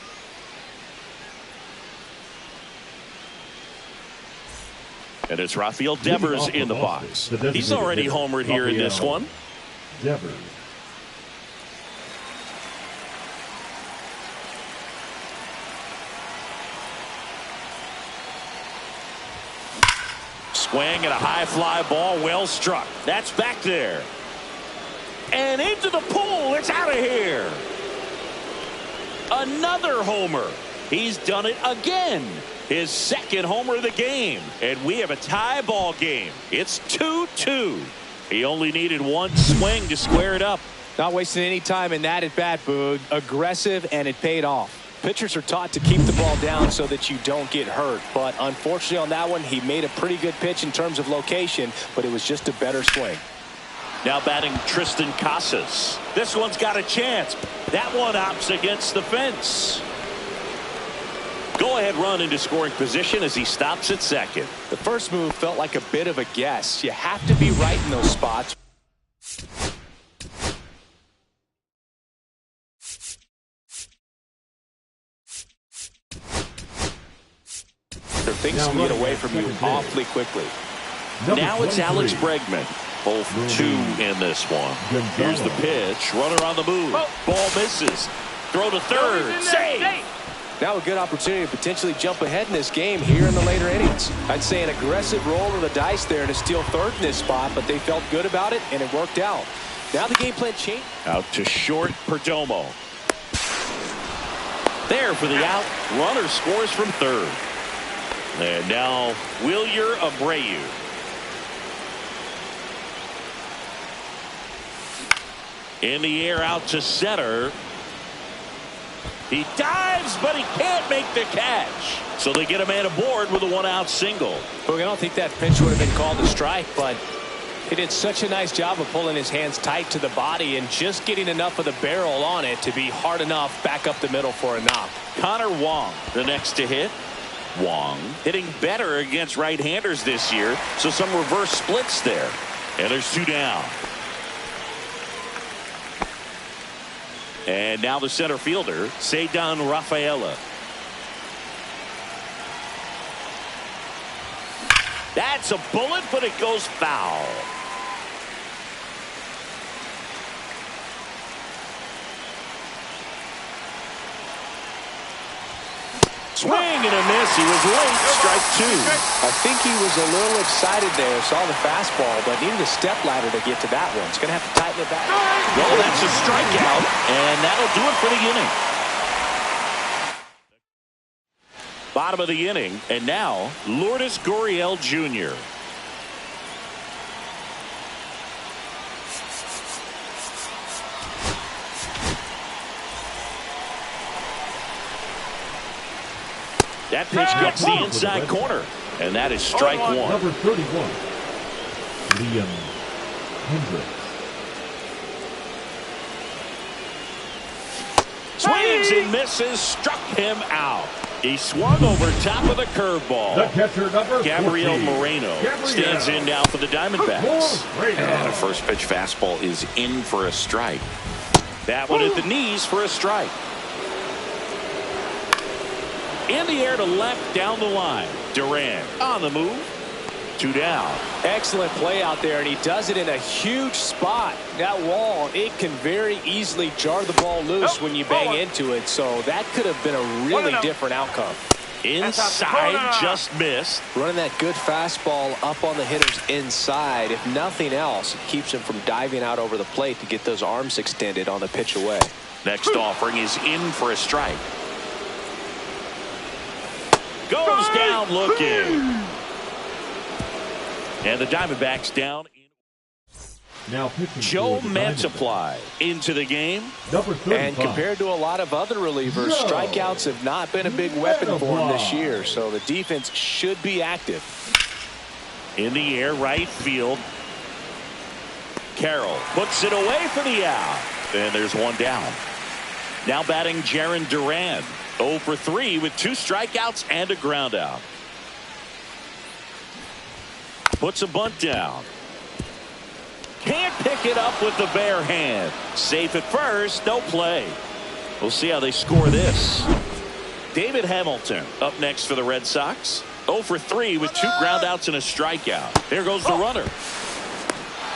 And it's Rafael Devers in the box. He's already homered here in this one.
Devers.
Swing and a high fly ball, well struck. That's back there. And into the pool. It's out of here. Another homer. He's done it again. His second homer of the game. And we have a tie ball game. It's 2-2. He only needed one swing to square it up.
Not wasting any time in that at bat, Boog. Aggressive, and it paid off. Pitchers are taught to keep the ball down so that you don't get hurt. But unfortunately on that one, he made a pretty good pitch in terms of location, but it was just a better swing.
Now batting Tristan Casas. This one's got a chance. That one opts against the fence. Go ahead run into scoring position as he stops at second.
The first move felt like a bit of a guess. You have to be right in those spots. Things can get away from you awfully quickly.
Now it's Alex Bregman. Both 2 in this one. Here's the pitch. Runner on the move. Ball misses. Throw to third. Save.
Now a good opportunity to potentially jump ahead in this game here in the later innings. I'd say an aggressive roll of the dice there to steal third in this spot, but they felt good about it, and it worked out. Now the game plan changed.
Out to short, Perdomo. There for the out. Runner scores from third. And now Wilyer Abreu. In the air out to center. He dives, but he can't make the catch. So they get a man aboard with a 1-out single.
Look, I don't think that pitch would have been called a strike, but he did such a nice job of pulling his hands tight to the body and just getting enough of the barrel on it to be hard enough back up the middle for a knock.
Connor Wong, the next to hit. Wong hitting better against right-handers this year, so some reverse splits there. And there's 2 down. And now the center fielder, Ceddanne Rafaela. That's a bullet, but it goes foul. Swing and a miss. He was late. Strike 2.
I think he was a little excited there. Saw the fastball, but needed a step ladder to get to that one. He's going to have to tighten it back.
Well, that's a strikeout, and that'll do it for the inning. Bottom of the inning, and now Lourdes Gurriel Jr. That pitch gets the inside corner, and that is strike one.
Number 31, Liam Hendricks.
Swings and misses, struck him out. He swung over top of the curveball.
The catcher, number
Gabriel
14,
Moreno stands in now for the Diamondbacks.
And a first pitch fastball is in for a strike.
That one at the knees for a strike. In the air to left, down the line. Duran on the move. 2 down.
Excellent play out there, and he does it in a huge spot. That wall, it can very easily jar the ball loose when you bang into it, so that could have been a really different outcome.
Inside, just missed.
Running that good fastball up on the hitter's inside. If nothing else, it keeps him from diving out over the plate to get those arms extended on the pitch away.
Next offering is in for a strike. Goes down looking. And the Diamondbacks down.
Now pitching
Joe
for the
Mantiply into the game.
Number 35.
And compared to a lot of other relievers, strikeouts have not been a big weapon for him this year, so the defense should be active.
In the air, right field. Carroll puts it away for the out. And there's one down. Now batting Jarren Duran. 0 for 3 with 2 strikeouts and a ground out. Puts a bunt down. Can't pick it up with the bare hand. Safe at first, no play. We'll see how they score this. David Hamilton up next for the Red Sox. 0 for 3 with 2 ground outs and a strikeout. There goes the runner.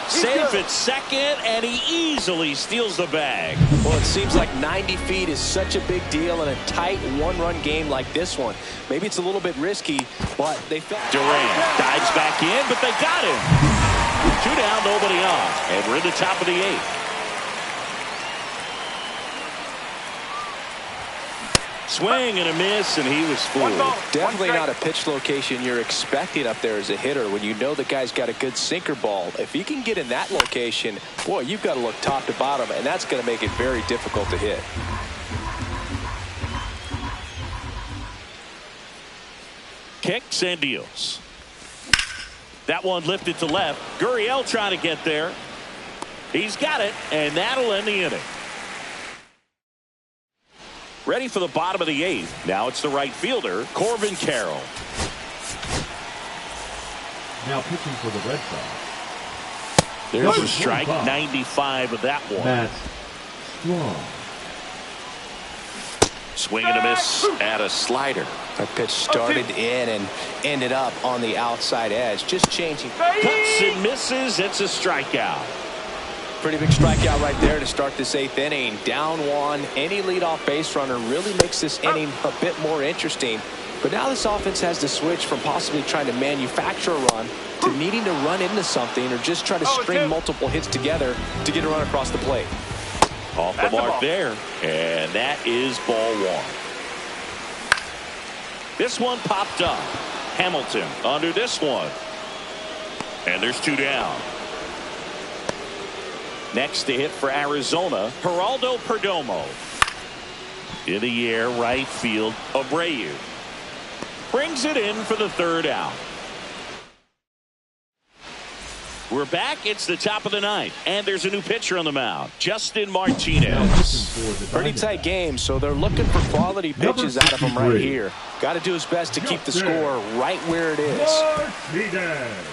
Safe at second, and he easily steals the bag.
Well, it seems like 90 feet is such a big deal in a tight one-run game like this one. Maybe it's a little bit risky, but they felt.
Duran dives back in, but they got him. 2 down, nobody on, and we're in the top of the 8th. Swing and a miss, and he was fooled.
Definitely not a pitch location you're expecting up there as a hitter when you know the guy's got a good sinker ball. If he can get in that location, boy, you've got to look top to bottom, and that's going to make it very difficult to hit.
Kicks and deals. That one lifted to left. Gurriel trying to get there. He's got it, and that'll end the inning. Ready for the bottom of the 8th. Now it's the right fielder, Corbin Carroll.
Now pitching for the Red Sox.
There's a strike, 95 of that one.
Matt Strong.
Swing and a miss at a slider.
That pitch started in and ended up on the outside edge. Just changing.
Cuts and misses. It's a strikeout.
Pretty big strikeout right there to start this 8th inning. Down 1. Any leadoff base runner really makes this inning a bit more interesting. But now this offense has to switch from possibly trying to manufacture a run to needing to run into something or just try to string multiple hits together to get a run across the plate.
Off the mark there. And that is ball 1. This one popped up. Hamilton under this one. And there's 2 down. Next to hit for Arizona, Geraldo Perdomo. In the air, right field, Abreu. Brings it in for the 3rd out. We're back. It's the top of the 9th, and there's a new pitcher on the mound, Justin Martinez.
Pretty tight game, so they're looking for quality pitches out of him right here. Got to do his best to keep the score right where it is.
Martinez.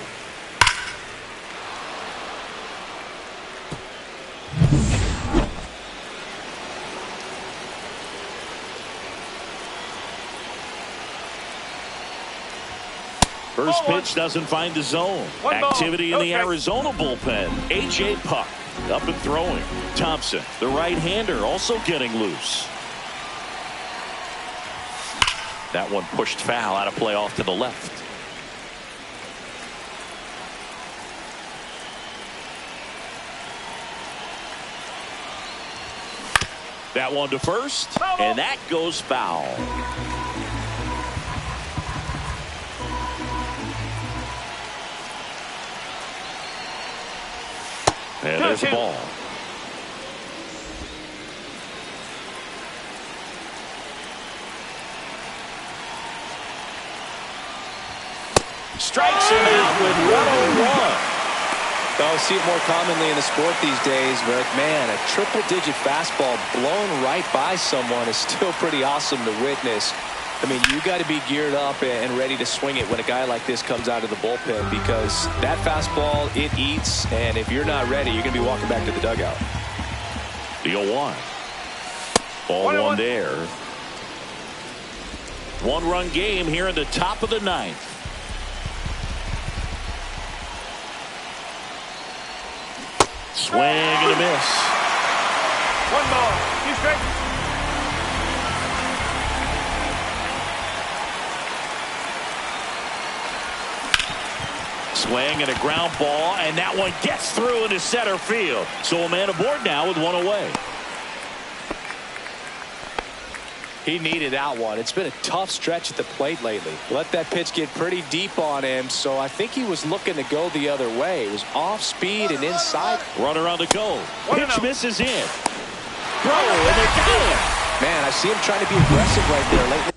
First pitch doesn't find the zone. Activity in the Arizona bullpen. A.J. Puck up and throwing. Thompson, the right-hander, also getting loose. That one pushed foul out of play off to the left. That one to first, and that goes foul. And there's the ball. Strikes him out with 101.
I see it more commonly in the sport these days, but man, a triple-digit fastball blown right by someone is still pretty awesome to witness. I mean, you got to be geared up and ready to swing it when a guy like this comes out of the bullpen, because that fastball, it eats, and if you're not ready, you're going to be walking back to the dugout.
The 0-1. Ball one there. One-run game here in the top of the ninth. Swing and a miss.
1 ball, 2 strikes.
Swing and a ground ball, and that one gets through into center field. So a man aboard now with one away.
He needed that one. It's been a tough stretch at the plate lately. Let that pitch get pretty deep on him, so I think he was looking to go the other way. It was off speed and inside.
Runner on the go. Pitch misses in. Throw, and they got him.
Man, I see him trying to be aggressive right there lately.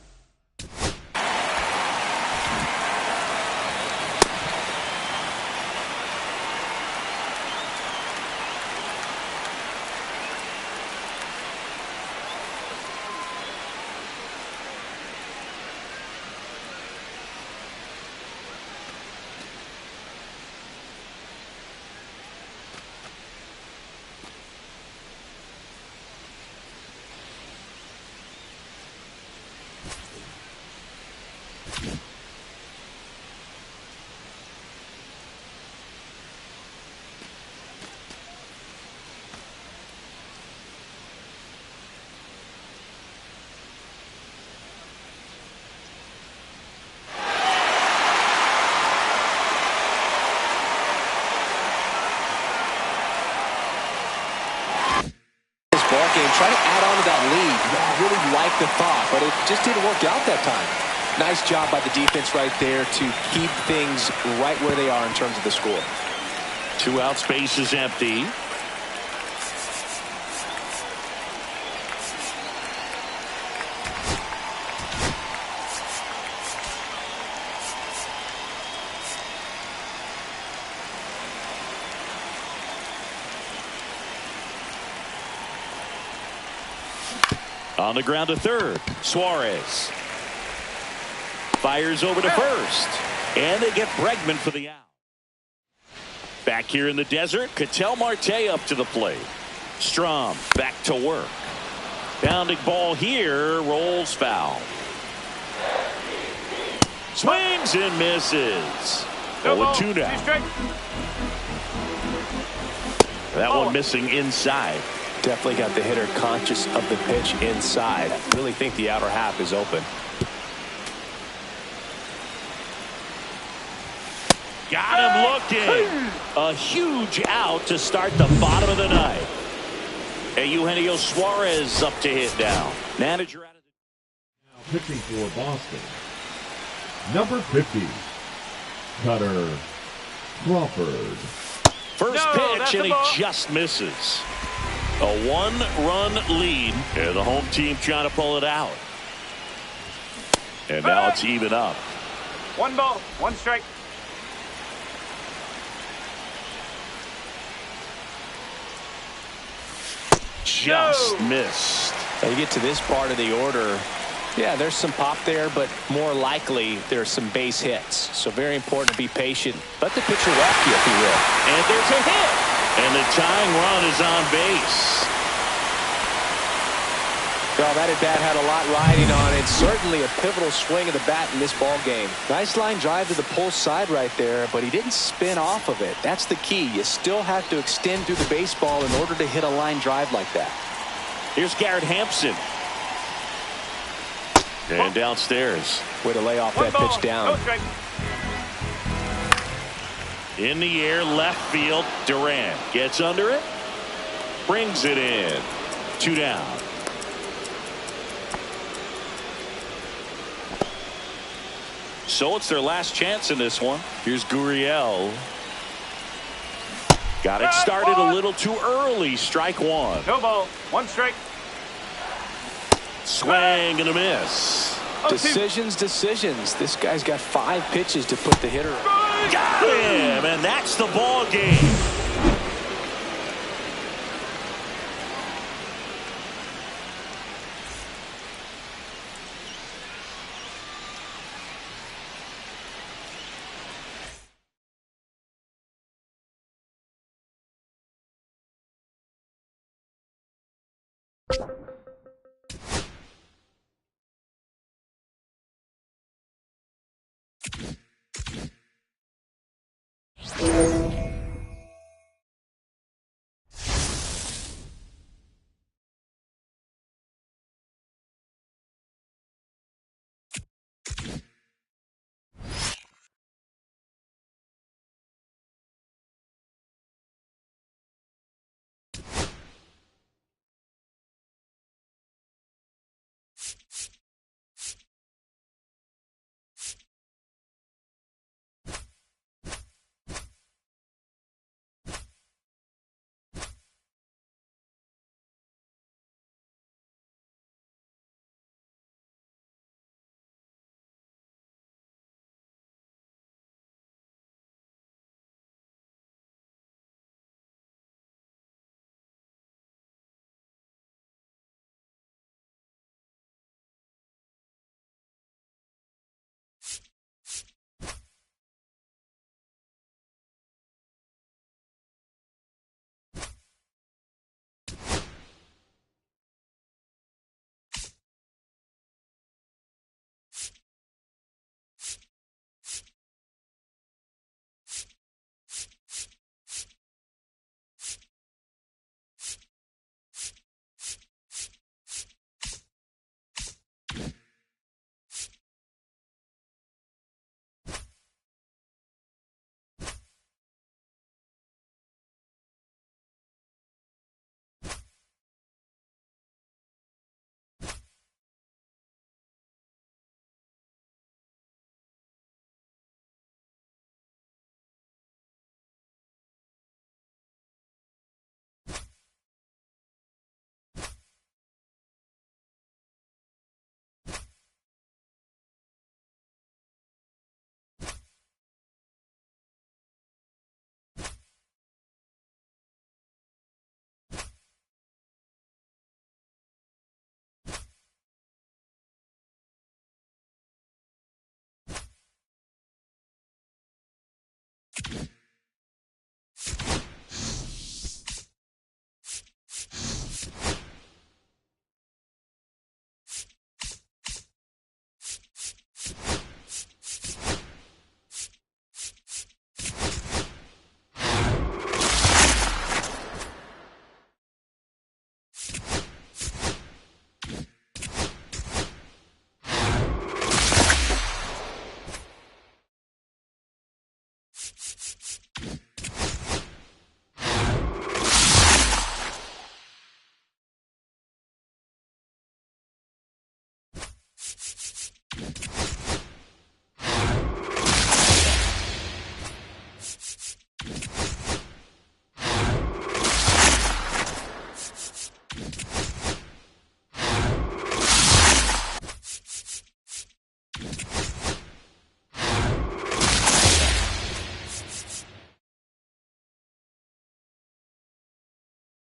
Try to add on to that lead. I really like the thought, but it just didn't work out that time. Nice job by the defense right there to keep things right where they are in terms of the score.
2 out, space is empty. On the ground to third. Suarez fires over to first, and they get Bregman for the out. Back here in the desert, Ketel Marte up to the plate. Strom back to work. Pounding ball here, rolls foul. Swings and misses. 0-2 now. That one missing inside.
Definitely got the hitter conscious of the pitch inside. I really think the outer half is open.
Got him looking. A huge out to start the bottom of the ninth. And Eugenio Suarez up to hit now. Manager out of the...
Now pitching for Boston, number 50, Cutter Crawford.
First pitch, and he just misses. A 1-run lead, and the home team trying to pull it out. And now it's even up.
1 ball, 1 strike.
Just missed.
Now you get to this part of the order. Yeah, there's some pop there, but more likely there's some base hits. So very important to be patient. Let the pitcher walk you, if you will.
And there's a hit. And the tying run is on base.
Well, that at bat had a lot riding on it. Certainly a pivotal swing of the bat in this ball game. Nice line drive to the pull side right there, but he didn't spin off of it. That's the key. You still have to extend through the baseball in order to hit a line drive like that.
Here's Garrett Hampson. And downstairs.
Way to lay off that pitch down.
In the air, left field. Durant gets under it. Brings it in. 2 down. So it's their last chance in this one. Here's Gurriel. Got it started a little too early. Strike 1.
No ball, 1 strike.
Swing and a miss.
Decisions. This guy's got 5 pitches to put the hitter up.
Got him, and that's the ball game.